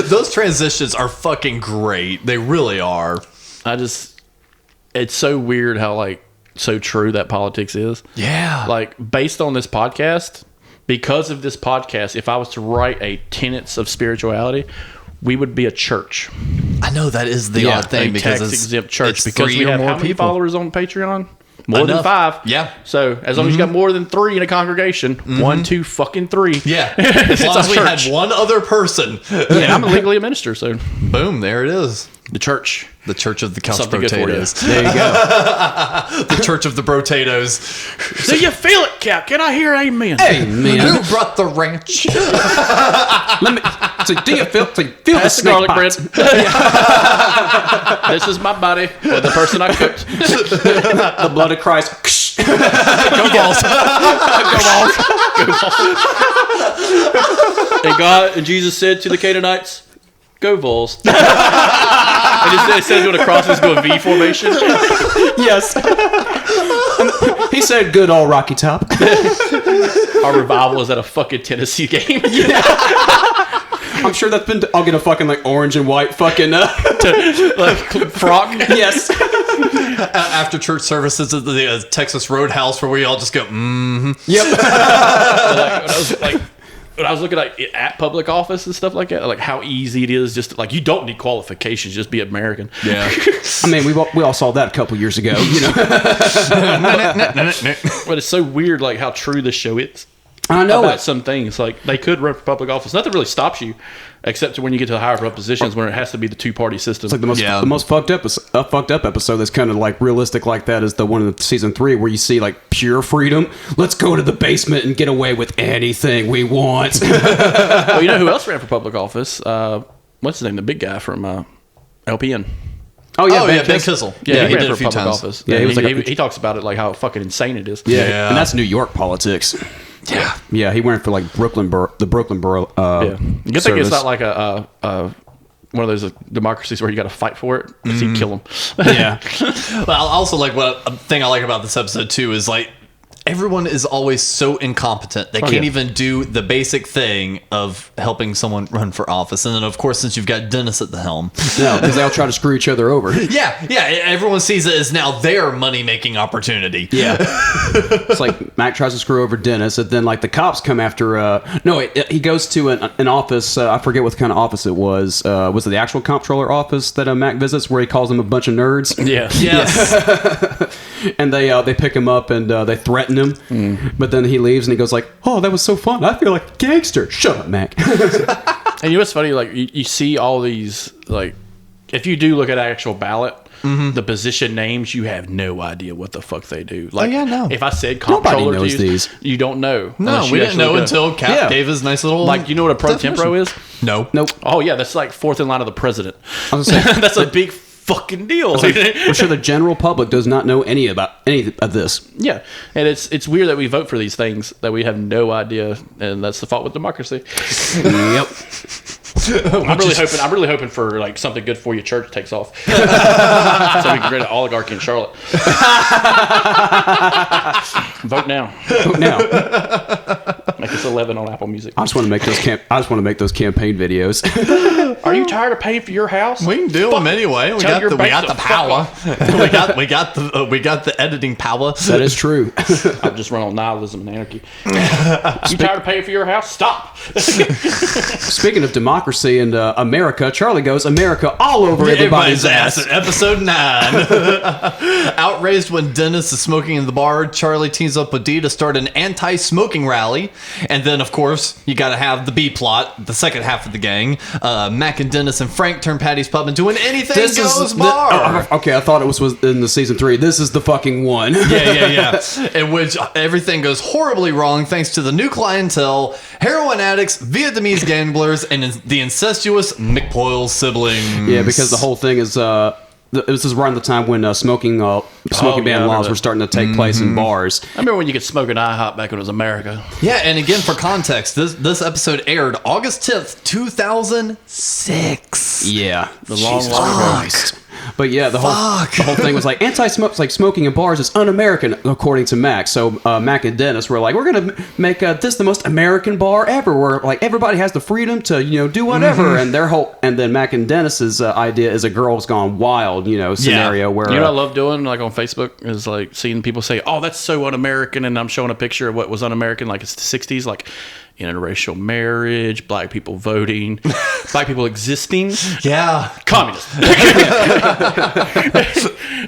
Those transitions are fucking great. They really are. It's so weird how like so true that politics is. Yeah. Like based on this podcast, because of this podcast, if I was to write a tenets of spirituality, we would be a church. I know that is the odd thing a because tax it's exempt church it's because 3 we or have more how many people. followers on Patreon? More than Enough. 5. Yeah. So as long as you got more than 3 in a congregation, 1, 2, fucking 3. Yeah. As long as we had church. one other person. Yeah, I'm legally a minister, so Boom, there it is. the church. The Church of the Couch Something good for you. Potatoes. There you go. The Church of the Potatoes. Do you feel it, Cap? Can I hear amen? Hey man, Who brought the ranch? let me. So do you feel the Pass the snake garlic bites? bread. This is my body for the person I cooked. The blood of Christ. Go balls. Go balls. And God and Jesus said to the Canaanites, "Go Vols." And instead of doing a cross, he's doing V formation. Yes. He said, "Good old Rocky Top." Our revival is at a fucking Tennessee game. I'm sure that's been. I'll get a fucking like orange and white fucking. Like frock. Yes. After church services at the Texas Roadhouse where we all just go, Yep. When I was looking at public office and stuff like that, like how easy it is just to, like, you don't need qualifications, just be American. Yeah. I mean, we all saw that a couple years ago. You know. But it's so weird, like how true this show is. I know About it. some things, like they could run for public office. Nothing really stops you, except when you get to the higher up positions, where it has to be the 2-party system. It's like the most fucked up episode that's kind of like realistic like that is the one in season 3 where you see like pure freedom. Let's go to the basement and get away with anything we want. Well, you know who else ran for public office? What's his name? The big guy from LPN. Oh yeah, Ben Ben Kissel. Yeah, he did ran a for few public times. office. Yeah, he, he was like he talks about it like how fucking insane it is. Yeah. And that's New York politics. Yeah. Yeah, he went for like the Brooklyn Borough. Yeah. Good thing it's not like a one of those democracies where you got to fight for it because he'd kill him. Yeah. But I also like a thing I like about this episode too is like everyone is always so incompetent. They can't even do the basic thing of helping someone run for office. And then, of course, since you've got Dennis at the helm. No, because they all try to screw each other over. Yeah. Everyone sees it as now their money-making opportunity. Yeah. It's like Mac tries to screw over Dennis, and then like the cops come after. He goes to an office. I forget what kind of office it was. Was it the actual comptroller office that Mac visits, where he calls them a bunch of nerds? Yeah. Yes. And they pick him up and they threaten him. But then he leaves and he goes like, "Oh, that was so fun. I feel like a gangster." Shut up, Mac. And you know what's funny? Like you see all these, like, if you do look at actual ballot, the position names, you have no idea what the fuck they do. Like, no. if I said Nobody comptroller knows to you, these. you don't know. No, unless we you didn't know actually until Cap gave his nice little... Like, you know what a pro tempore is? No. Nope. Oh yeah, that's like fourth in line of the president. I was gonna say, That's a big fucking deal. I'm sure the general public does not know any of this. Yeah, and it's weird that we vote for these things that we have no idea, and that's the fault with democracy. Yep. I'm really hoping for like something good for you church takes off, so we can create an oligarchy in Charlotte. Vote now. Vote now. Make us 11 on Apple Music. I just want to make those campaign videos. Are you tired of paying for your house? We can do them anyway. We Tell got your the bank to power. fuck we got the editing power. That is true. I've just run on nihilism and anarchy. You tired of paying for your house? Stop. Speaking of democracy and America, Charlie goes America all over everybody's ass. In episode 9. Outraged when Dennis is smoking in the bar, Charlie teams up with Dee to start an anti-smoking rally. And then, of course, you got to have the B plot, the second half of the gang. Mac and Dennis and Frank turn Patty's pub into an anything goes bar. Okay, I thought it was in the season 3. This is the fucking one. Yeah. In which everything goes horribly wrong thanks to the new clientele, heroin addicts, Vietnamese gamblers, and the incestuous McPoyle siblings. Yeah, because the whole thing is this is around the time when smoking ban laws were starting to take place in bars. I remember when you could smoke an IHOP back when it was America. Yeah, and again, for context, this episode aired August 10th, 2006. Yeah, The long ago. But yeah, the whole thing was like anti-smoke, like smoking in bars is un-American, according to Mac. So Mac and Dennis were like, we're gonna make this the most American bar ever, where like everybody has the freedom to do whatever. And then Mac and Dennis's idea is a girls gone wild scenario where you know what I love doing like on Facebook is like seeing people say, oh, that's so un-American, and I'm showing a picture of what was un-American, like it's the 60s, like interracial marriage, black people voting, black people existing. Yeah. Communist.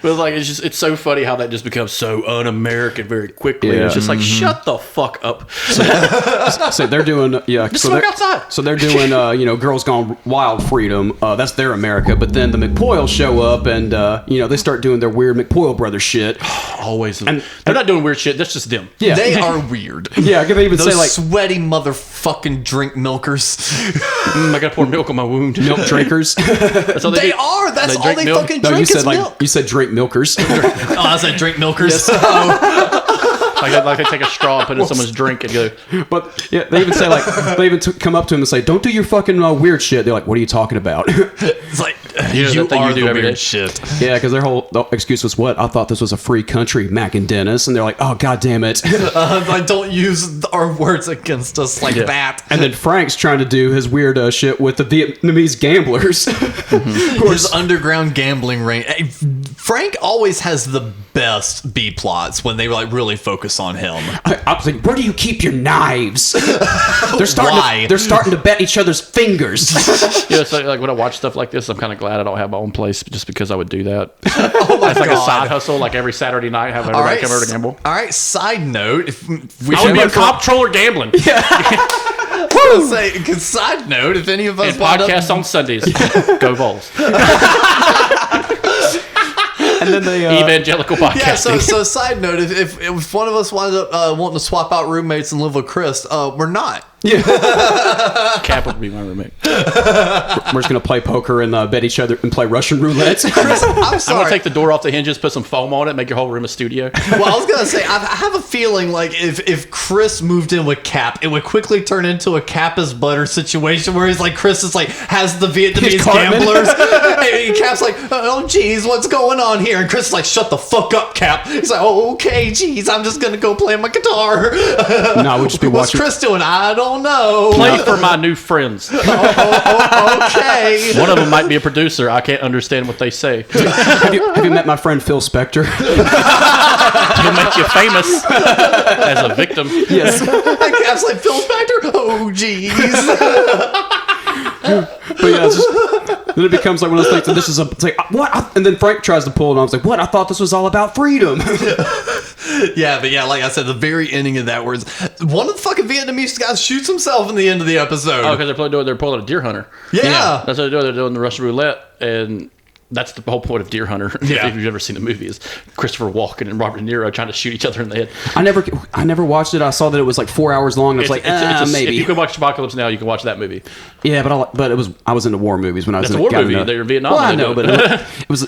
But like it's so funny how that just becomes so un-American very quickly. Yeah. It's just like shut the fuck up. So they're doing Just smoke outside. So they're doing Girls Gone Wild freedom. That's their America. But then the McPoyles show up and they start doing their weird McPoyle brothers shit. Always. And they're not doing weird shit. That's just them. Yeah. They are weird. Yeah, I could even Those say like sweaty motherfucking drink milkers. I gotta pour milk on my wound. milk drinkers. That's all They do. are. That's all drink they milk. fucking No, drink you said is like milk. you said drink milkers. Oh, I said drink milkers. Like they take a straw and put it in someone's drink and go. But yeah, they even say like come up to him and say, "Don't do your fucking weird shit." They're like, "What are you talking about?" It's like You know you that thing are you do the every weird day? shit. Yeah, because their whole excuse was, "What? I thought this was a free country, Mac and Dennis," and they're like, "Oh, god damn it!" Like, don't use our words against us like that. And then Frank's trying to do his weird shit with the Vietnamese gamblers. His underground gambling ring. Hey, Frank always has the best B plots when they like really focus on him. I was like, "Where do you keep your knives?" They're Why? starting to bet each other's fingers. Yeah, it's like when I watch stuff like this, I'm kind of glad I don't have my own place just because I would do that. Oh my It's like a God. side hustle, like every Saturday night, have everybody come over to gamble. All right. Side note: if we I would be a comptroller gambling. Side note: if any of us And wind up- podcasts on Sundays. Go Vols. And then they Evangelical podcasting. Yeah, so side note, if one of us winds up wanting to swap out roommates and live with Chris, we're not. Cap would be my roommate. We're just gonna play poker and bet each other and play Russian roulette. I'm I'm sorry. gonna take the door off the hinges, put some foam on it, make your whole room a studio. Well, I was gonna say I have a feeling like if Chris moved in with Cap, it would quickly turn into a Cap is butter situation where he's like Chris is like has the Vietnamese gamblers, and Cap's like, oh geez, what's going on here? And Chris is like, shut the fuck up, Cap. He's like, oh okay, geez, I'm just gonna go play my guitar. No, we'll just be What's watching. Chris doing? I don't know. Play for my new friends. Okay. One of them might be a producer. I can't understand what they say. Have you met my friend Phil Spector? He'll make you famous as a victim. Yes. Cap's like Phil Spector. Oh geez. But yeah, it's just, then it becomes like one of those things. And this is it's like what? And then Frank tries to pull it. And I was like, what? I thought this was all about freedom. Yeah, but yeah, like I said, the very ending of that where one of the fucking Vietnamese guys shoots himself in the end of the episode. Oh, because they're pulling a deer hunter. Yeah. That's what they're doing. They're doing the Russian roulette, and that's the whole point of Deer Hunter. Yeah. If you've ever seen the movie, is Christopher Walken and Robert De Niro trying to shoot each other in the head. I never watched it. I saw that it was like 4 hours long. I was maybe. If you can watch Apocalypse Now, you can watch that movie. Yeah, but I was into war movies when I was It's in a war got movie. into- They're in Vietnam. Well, I They know, do but it.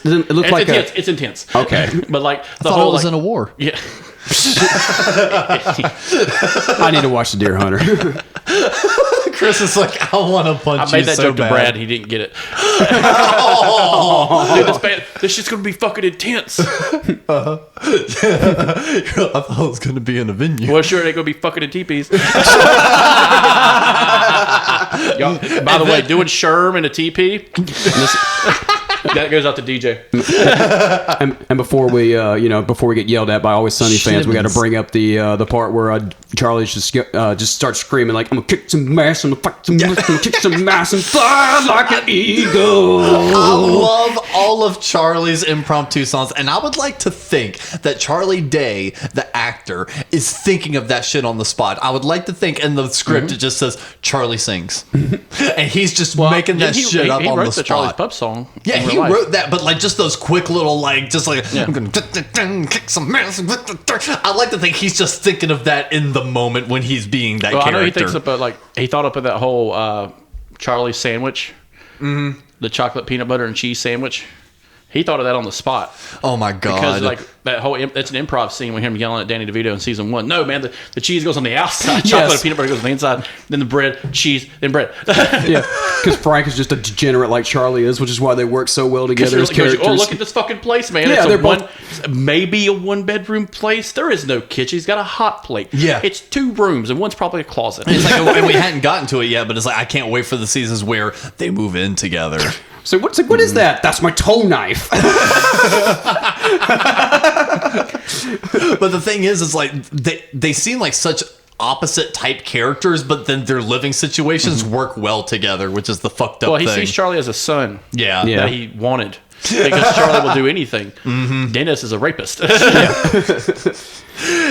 it looked like It's intense. Okay. But like the I thought whole it was like, in a war. yeah. I need to watch the Deer Hunter. Chris is like, I want to punch I made you that so joke bad. to Brad. He didn't get it. Dude, this shit's gonna be fucking intense. I thought it was going to be in a venue. Well, sure, it ain't gonna be fucking in teepees. Y'all, by the way, doing Sherm in a teepee. That goes out to DJ. And before we get yelled at by Always Sunny fans, we got to bring up the part where Charlie just starts screaming like, "I'm gonna kick some ass, I'm gonna fight some ass, I'm gonna kick some ass and fly like an eagle." I love all of Charlie's impromptu songs, and I would like to think that Charlie Day, the actor, is thinking of that shit on the spot. I would like to think in the script it just says Charlie sings, and he's just making that shit up he on wrote the the spot. Charlie's Pup song. Yeah, in real he life. wrote that, but like just those quick little like, just like I'm gonna kick some ass. I like to think he's just thinking of that in the moment when he's being that Well, character. I know he thinks about like he thought up of that whole Charlie sandwich, the chocolate peanut butter and cheese sandwich. He thought of that on the spot. Oh my god! Because like that whole that's an improv scene with him yelling at Danny DeVito in season 1. No, man, the cheese goes on the outside, chocolate and peanut butter goes on the inside, then the bread, cheese, then bread. Yeah, because Frank is just a degenerate like Charlie is, which is why they work so well together as characters. Oh, look at this fucking place, man! Yeah, It's maybe a 1-bedroom place. There is no kitchen. He's got a hot plate. Yeah. It's 2 rooms and one's probably a closet. It's like, and we hadn't gotten to it yet, but it's like I can't wait for the seasons where they move in together. So what is that? That's my toe knife. But the thing is like they seem like such opposite type characters, but then their living situations work well together, which is the fucked up Well, he thing. sees Charlie as a son. Yeah. That he wanted. Because Charlie will do anything. Dennis is a rapist.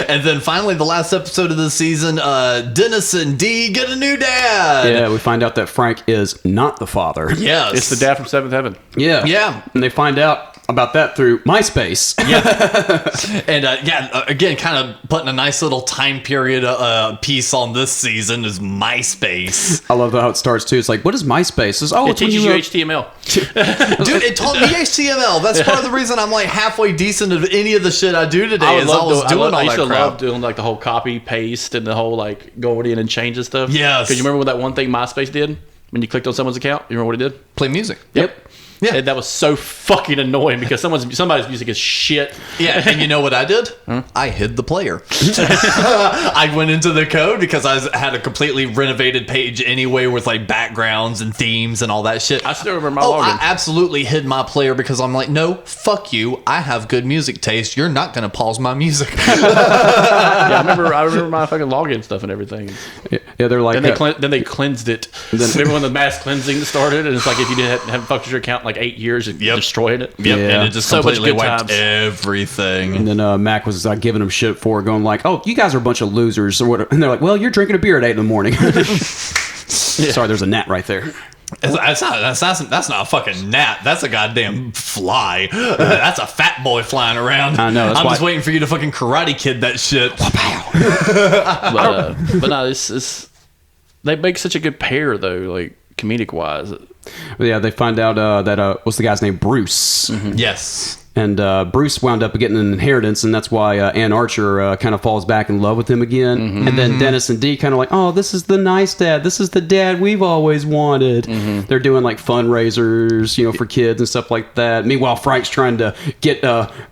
And then finally, the last episode of the season, Dennis and Dee get a new dad. Yeah, we find out that Frank is not the father. Yes. It's the dad from Seventh Heaven. Yeah. Yeah. And they find out about that through MySpace. And again, kind of putting a nice little time period piece on this season is MySpace. I love how it starts too. It's like, what is MySpace? It's, It when teaches you HTML. Dude, it taught me HTML. That's part of the reason I'm like halfway decent at any of the shit I do today. I used to love doing like the whole copy paste and the whole like going in and changing stuff. Yes. Because you remember what that one thing MySpace did when you clicked on someone's account? You remember what it did? Play music. Yep. Yeah. And that was so fucking annoying because somebody's music is shit. Yeah, and you know what I did? I hid the player. I went into the code because I had a completely renovated page anyway with like backgrounds and themes and all that shit. I still remember my I login. absolutely hid my player because I'm like, no, fuck you. I have good music taste. You're not going to pause my music. Yeah, I remember my fucking login stuff and everything. Yeah, they're like, Then they cleansed it. Remember when the mass cleansing started? And it's like if you haven't fucked with your account in like 8 years, it destroyed it. Yep, Yeah. and it just So much completely good wiped times. everything. and then Mac was giving them shit for it, going like, "Oh, you guys are a bunch of losers," or what? And they're like, "Well, you're drinking a beer at 8 in the morning." Sorry, there's a gnat right there. That's not a fucking gnat. That's a goddamn fly. That's a fat boy flying around. I know, that's I'm why- just waiting for you to fucking Karate Kid that shit. But no, this they make such a good pair though, like comedic wise. Yeah, they find out that what's the guy's name? Bruce. Yes. And Bruce wound up getting an inheritance, and that's why Ann Archer kind of falls back in love with him again. And then Dennis and Dee kind of like, oh, this is the nice dad. This is the dad we've always wanted. They're doing like fundraisers, for kids and stuff like that. Meanwhile, Frank's trying to get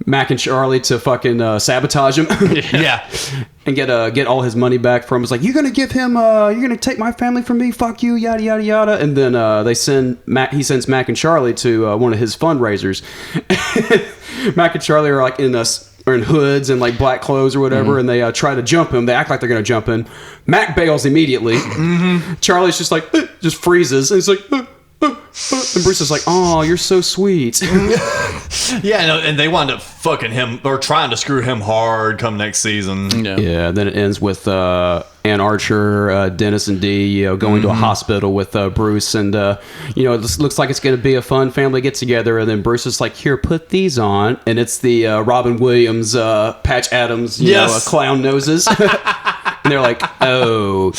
Mac and Charlie to fucking sabotage him. Yeah. And get all his money back from him. It's like, you're gonna give him, you're gonna take my family from me. Fuck you, yada yada yada. And then he sends Mac and Charlie to one of his fundraisers. Mac and Charlie are like in hoods and like black clothes or whatever, and they try to jump him. They act like they're gonna jump him. Mac bails immediately. Charlie's just like just freezes, and he's like. And Bruce is like, "Oh, you're so sweet." Yeah, and they wind up fucking him or trying to screw him hard come next season. Yeah. Then it ends with Ann Archer, Dennis, and Dee, going to a hospital with Bruce, and this looks like it's going to be a fun family get together. And then Bruce is like, "Here, put these on," and it's the Robin Williams, Patch Adams, clown noses, and they're like, "Oh."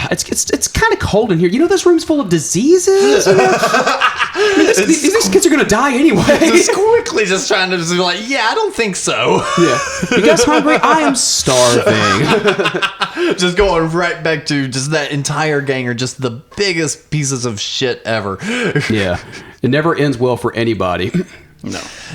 It's kind of cold in here. This room's full of diseases. These kids are gonna die anyway. Just quickly, just trying to be like, yeah, I don't think so. Yeah, you guys hungry? I am starving. Just going right back to just that entire gang are just the biggest pieces of shit ever. Yeah, it never ends well for anybody.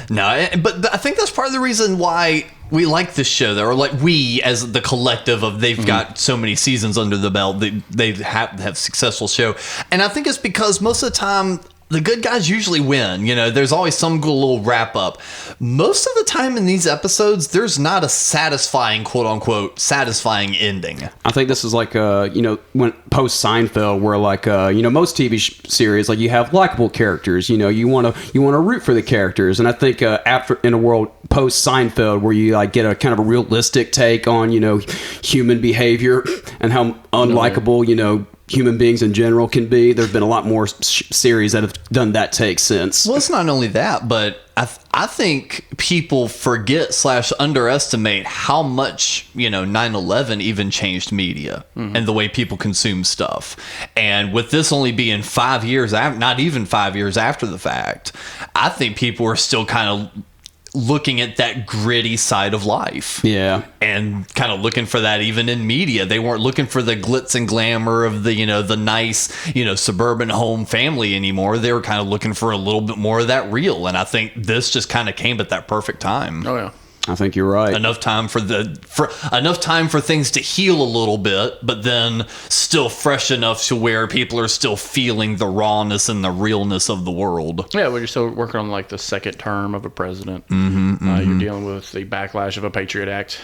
No, but I think that's part of the reason why we like this show, though, or like we as the collective of they've got so many seasons under the belt, they have successful show, and I think it's because most of the time the good guys usually win. There's always some good little wrap up. Most of the time in these episodes, there's not a satisfying, quote unquote, satisfying ending. I think this is like, when post Seinfeld, where like, most TV series, like you have likable characters, you want to root for the characters. And I think after in a world post Seinfeld, where you like get a kind of a realistic take on, human behavior and how unlikable, human beings in general can be. There's been a lot more series that have done that take since. Well, it's not only that, but I think people forget / underestimate how much 9/11 even changed media and the way people consume stuff. And with this only being 5 years, not even 5 years after the fact, I think people are still kind of looking at that gritty side of life. Yeah. And kind of looking for that even in media. They weren't looking for the glitz and glamour of the, the nice, suburban home family anymore. They were kind of looking for a little bit more of that real. And I think this just kind of came at that perfect time. Oh, yeah. I think you're right. Enough time for things to heal a little bit, but then still fresh enough to where people are still feeling the rawness and the realness of the world. Yeah, when you're still working on like the second term of a president, you're dealing with the backlash of a Patriot Act.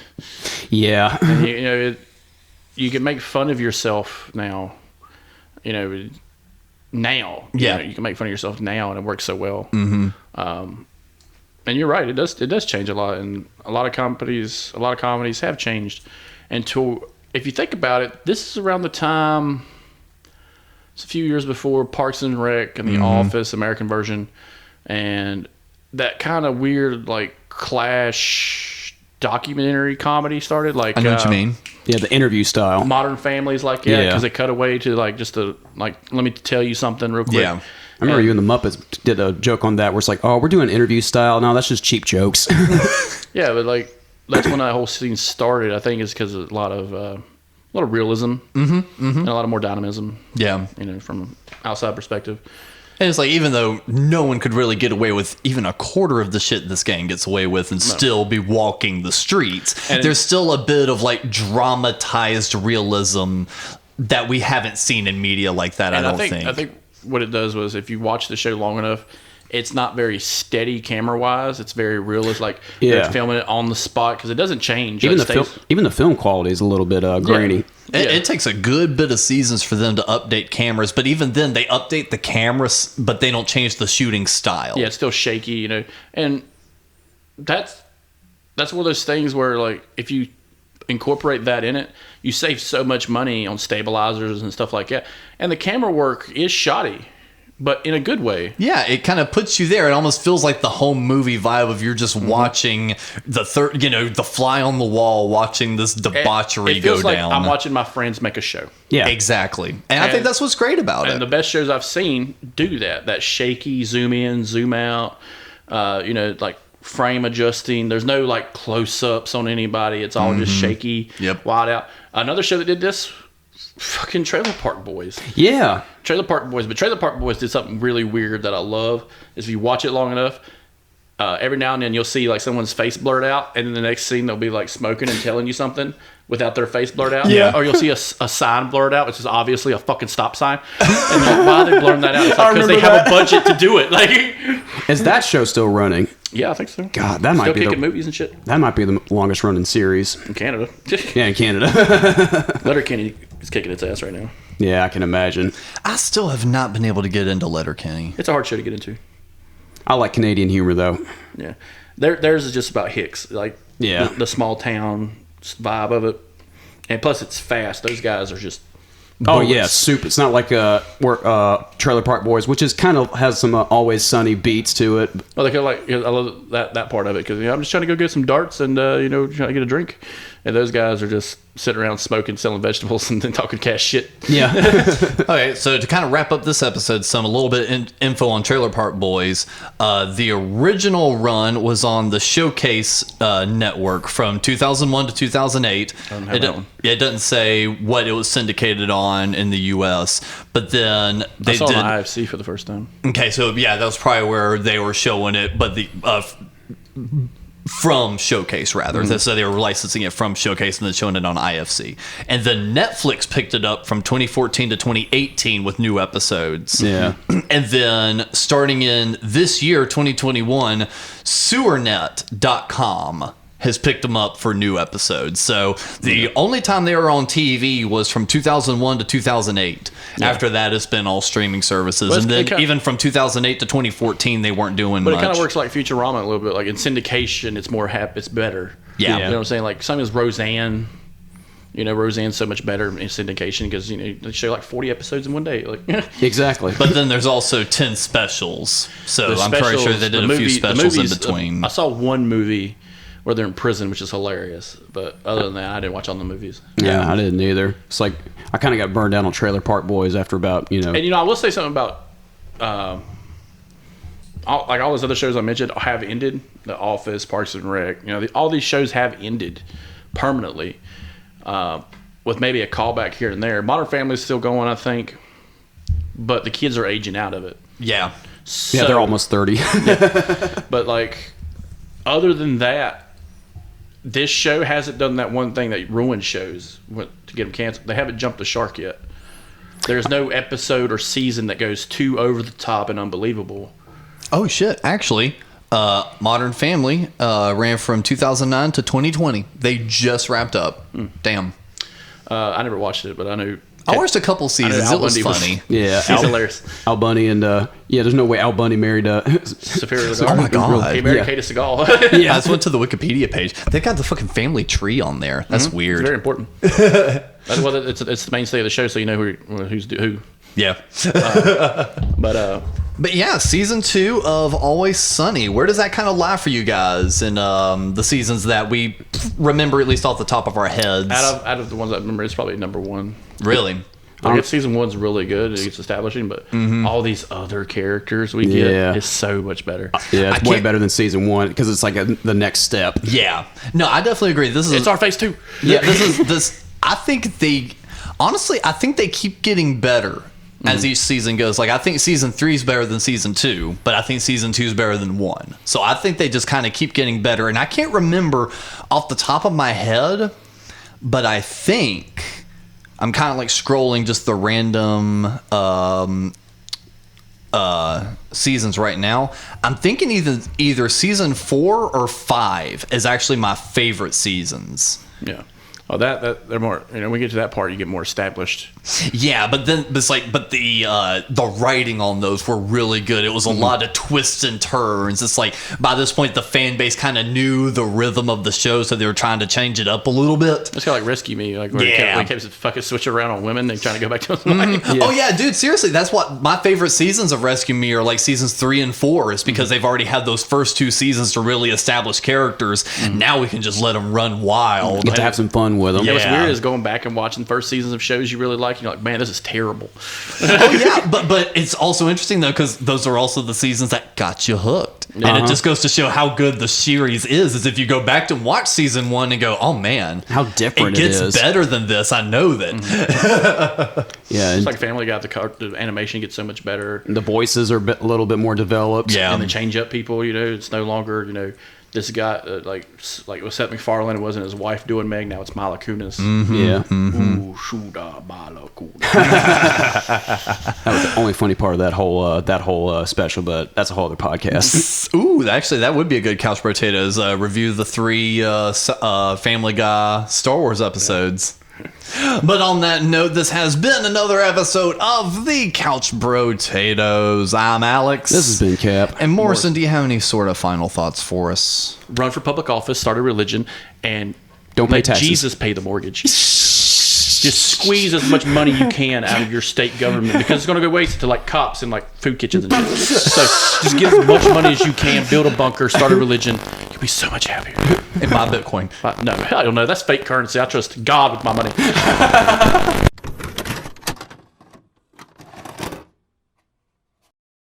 Yeah, and you can make fun of yourself now. You can make fun of yourself now, and it works so well. And you're right, it does change a lot, and a lot of comedies have changed. And if you think about it, this is around the time, it's a few years before Parks and Rec and The Office, American version, and that kind of weird like Clash documentary comedy started. Like I know what you mean. Yeah, the interview style. Modern Families, like because they cut away to like just let me tell you something real quick. Yeah. I remember you and the Muppets did a joke on that where it's like, oh, we're doing interview style. No, that's just cheap jokes. Yeah, but like that's when that whole scene started. I think it's because of a lot of realism and a lot of more dynamism. Yeah, from outside perspective. And it's like, even though no one could really get away with even a quarter of the shit this gang gets away with and still be walking the streets, and there's still a bit of like dramatized realism that we haven't seen in media like that. I think what it does was, if you watch the show long enough, it's not very steady camera wise. It's very realist. Like they're filming it on the spot because it doesn't change. Even the film quality is a little bit grainy. It takes a good bit of seasons for them to update cameras, but even then they update the cameras, but they don't change the shooting style. Yeah, it's still shaky, and that's one of those things where, like, if you incorporate that in it, you save so much money on stabilizers and stuff like that. And the camera work is shoddy. but in a good way. Yeah, it kind of puts you there. It almost feels like the home movie vibe of you're just watching the fly on the wall, watching this debauchery It feels go like down. I'm watching my friends make a show. Yeah. Exactly. And I think that's what's great about it. And the best shows I've seen do that. That shaky zoom in, zoom out, like frame adjusting. There's no like close ups on anybody. It's all just shaky, wide out. Another show that did this, fucking Trailer Park Boys. Yeah. Trailer Park Boys. But Trailer Park Boys did something really weird that I love. Is if you watch it long enough, every now and then you'll see like someone's face blurred out, and then the next scene they'll be like smoking and telling you something without their face blurred out. Yeah. Or you'll see a sign blurred out, which is obviously a fucking stop sign. And like, why are they blurring that out? It's like because they have a budget to do it. Like, Is that show still running? yeah, I think so. God, that might Still be kicking movies and shit that might be the longest running series. in Canada. Yeah, in Canada. Letterkenny is kicking its ass right now. Yeah, I can imagine. I still have not been able to get into Letterkenny. It's a hard show to get into. I like Canadian humor though. Yeah, theirs is just about Hicks, like the small town vibe of it, and plus it's fast. Those guys are just Oh yeah, soup. It's not like Trailer Park Boys, which is kind of has some Always Sunny beats to it. Well, they kind of like I love that part of it because I'm just trying to go get some darts and trying to get a drink, and those guys are just sitting around smoking, selling vegetables, and then talking cash shit. Yeah. Okay, so to kind of wrap up this episode, a little bit info on Trailer Park Boys. The original run was on the Showcase network from 2001 to 2008. It doesn't say what it was syndicated on in the U.S., but then they I saw did it on IFC for the first time. Okay, so yeah, that was probably where they were showing it, but the from Showcase rather. So they were licensing it from Showcase and then showing it on IFC. And then Netflix picked it up from 2014 to 2018 with new episodes. Yeah. And then starting in this year, 2021, sewernet.com has picked them up for new episodes. So the only time they were on TV was from 2001 to 2008. Yeah. After that, it's been all streaming services. And then even from 2008 to 2014, they weren't doing much. But it kind of works like Futurama a little bit. Like in syndication, it's more it's better. Yeah. You know what I'm saying? Like something as Roseanne. Roseanne's so much better in syndication because, they show like 40 episodes in one day. Like Exactly. But then there's also 10 specials. So I'm pretty sure they did a few specials in between. I saw one movie where they're in prison, which is hilarious. But other than that, I didn't watch all the movies. Yeah, I didn't either. It's like I kind of got burned down on Trailer Park Boys after about, And I will say something about all those other shows I mentioned have ended. The Office, Parks and Rec. All these shows have ended permanently, with maybe a callback here and there. Modern Family's still going, I think, but the kids are aging out of it. Yeah. Yeah, they're almost 30. But like, other than that, this show hasn't done that one thing that ruins shows to get them canceled. They haven't jumped the shark yet. There's no episode or season that goes too over the top and unbelievable. Oh, shit. Actually, Modern Family ran from 2009 to 2020. They just wrapped up. Damn. I never watched it, but I knew. I watched a couple seasons. It was funny. Yeah, he's hilarious. Al Bundy and there's no way Al Bundy married Superior Oh my god, he married Kate Seagal. Yeah, I just went to the Wikipedia page. They've got the fucking family tree on there. That's weird. It's very important. It's the mainstay of the show, so you know who's who. Yeah. But yeah, season 2 of Always Sunny. Where does that kind of lie for you guys in the seasons that we remember, at least off the top of our heads? Out of the ones I remember, it's probably number 1. Really? Season 1's really good. It's establishing, but all these other characters we get is so much better. Yeah, it's way better than season 1 because it's like the next step. Yeah. No, I definitely agree. It's our phase 2. Yeah, this. I think they keep getting better as each season goes. Like, I think season 3 is better than season 2, but I think season 2 is better than 1. So I think they just kind of keep getting better. And I can't remember off the top of my head, but I think I'm kind of like scrolling just the random seasons right now. I'm thinking either season 4 or 5 is actually my favorite seasons. Yeah. Oh, that they're more. When we get to that part, you get more established. Yeah, but then it's like, but the writing on those were really good. It was a lot of twists and turns. It's like by this point, the fan base kind of knew the rhythm of the show, so they were trying to change it up a little bit. It's kind of like Rescue Me, like where they kept fucking switching around on women. They trying to go back to his wife. Oh yeah, dude, seriously, that's what my favorite seasons of Rescue Me are, like seasons 3 and 4, is because they've already had those first 2 seasons to really establish characters. Now we can just let them run wild. Get to have some fun with them. Yeah, what's weird is going back and watching first seasons of shows you really like. And you're like, man, this is terrible. Oh yeah, but it's also interesting though, because those are also the seasons that got you hooked, and it just goes to show how good the series is if you go back to watch season 1 and go, oh man, how different it gets better than this. I know that. Yeah, It's like Family Guy. The animation gets so much better. the voices are a little bit more developed. Yeah. And they change up people. It's no longer this guy like with Seth MacFarlane. It wasn't his wife doing Meg. Now it's Mila Kunis. Yeah. Ooh, Shuda Mila Kunis. That was the only funny part of that whole special, but that's a whole other podcast. Ooh, actually, that would be a good Couch Potatoes review. The 3 Family Guy Star Wars episodes. But on that note, this has been another episode of the Couch Potatoes. I'm Alex. This has been Cap. And Morrison, do you have any sort of final thoughts for us? Run for public office, start a religion, and Don't pay let taxes. Jesus pay the mortgage. Just squeeze as much money you can out of your state government, because it's going to go wasted to like cops and like food kitchens and shit. So just get as much money as you can, build a bunker, start a religion. You'll be so much happier. And buy Bitcoin. No, I don't know. That's fake currency. I trust God with my money.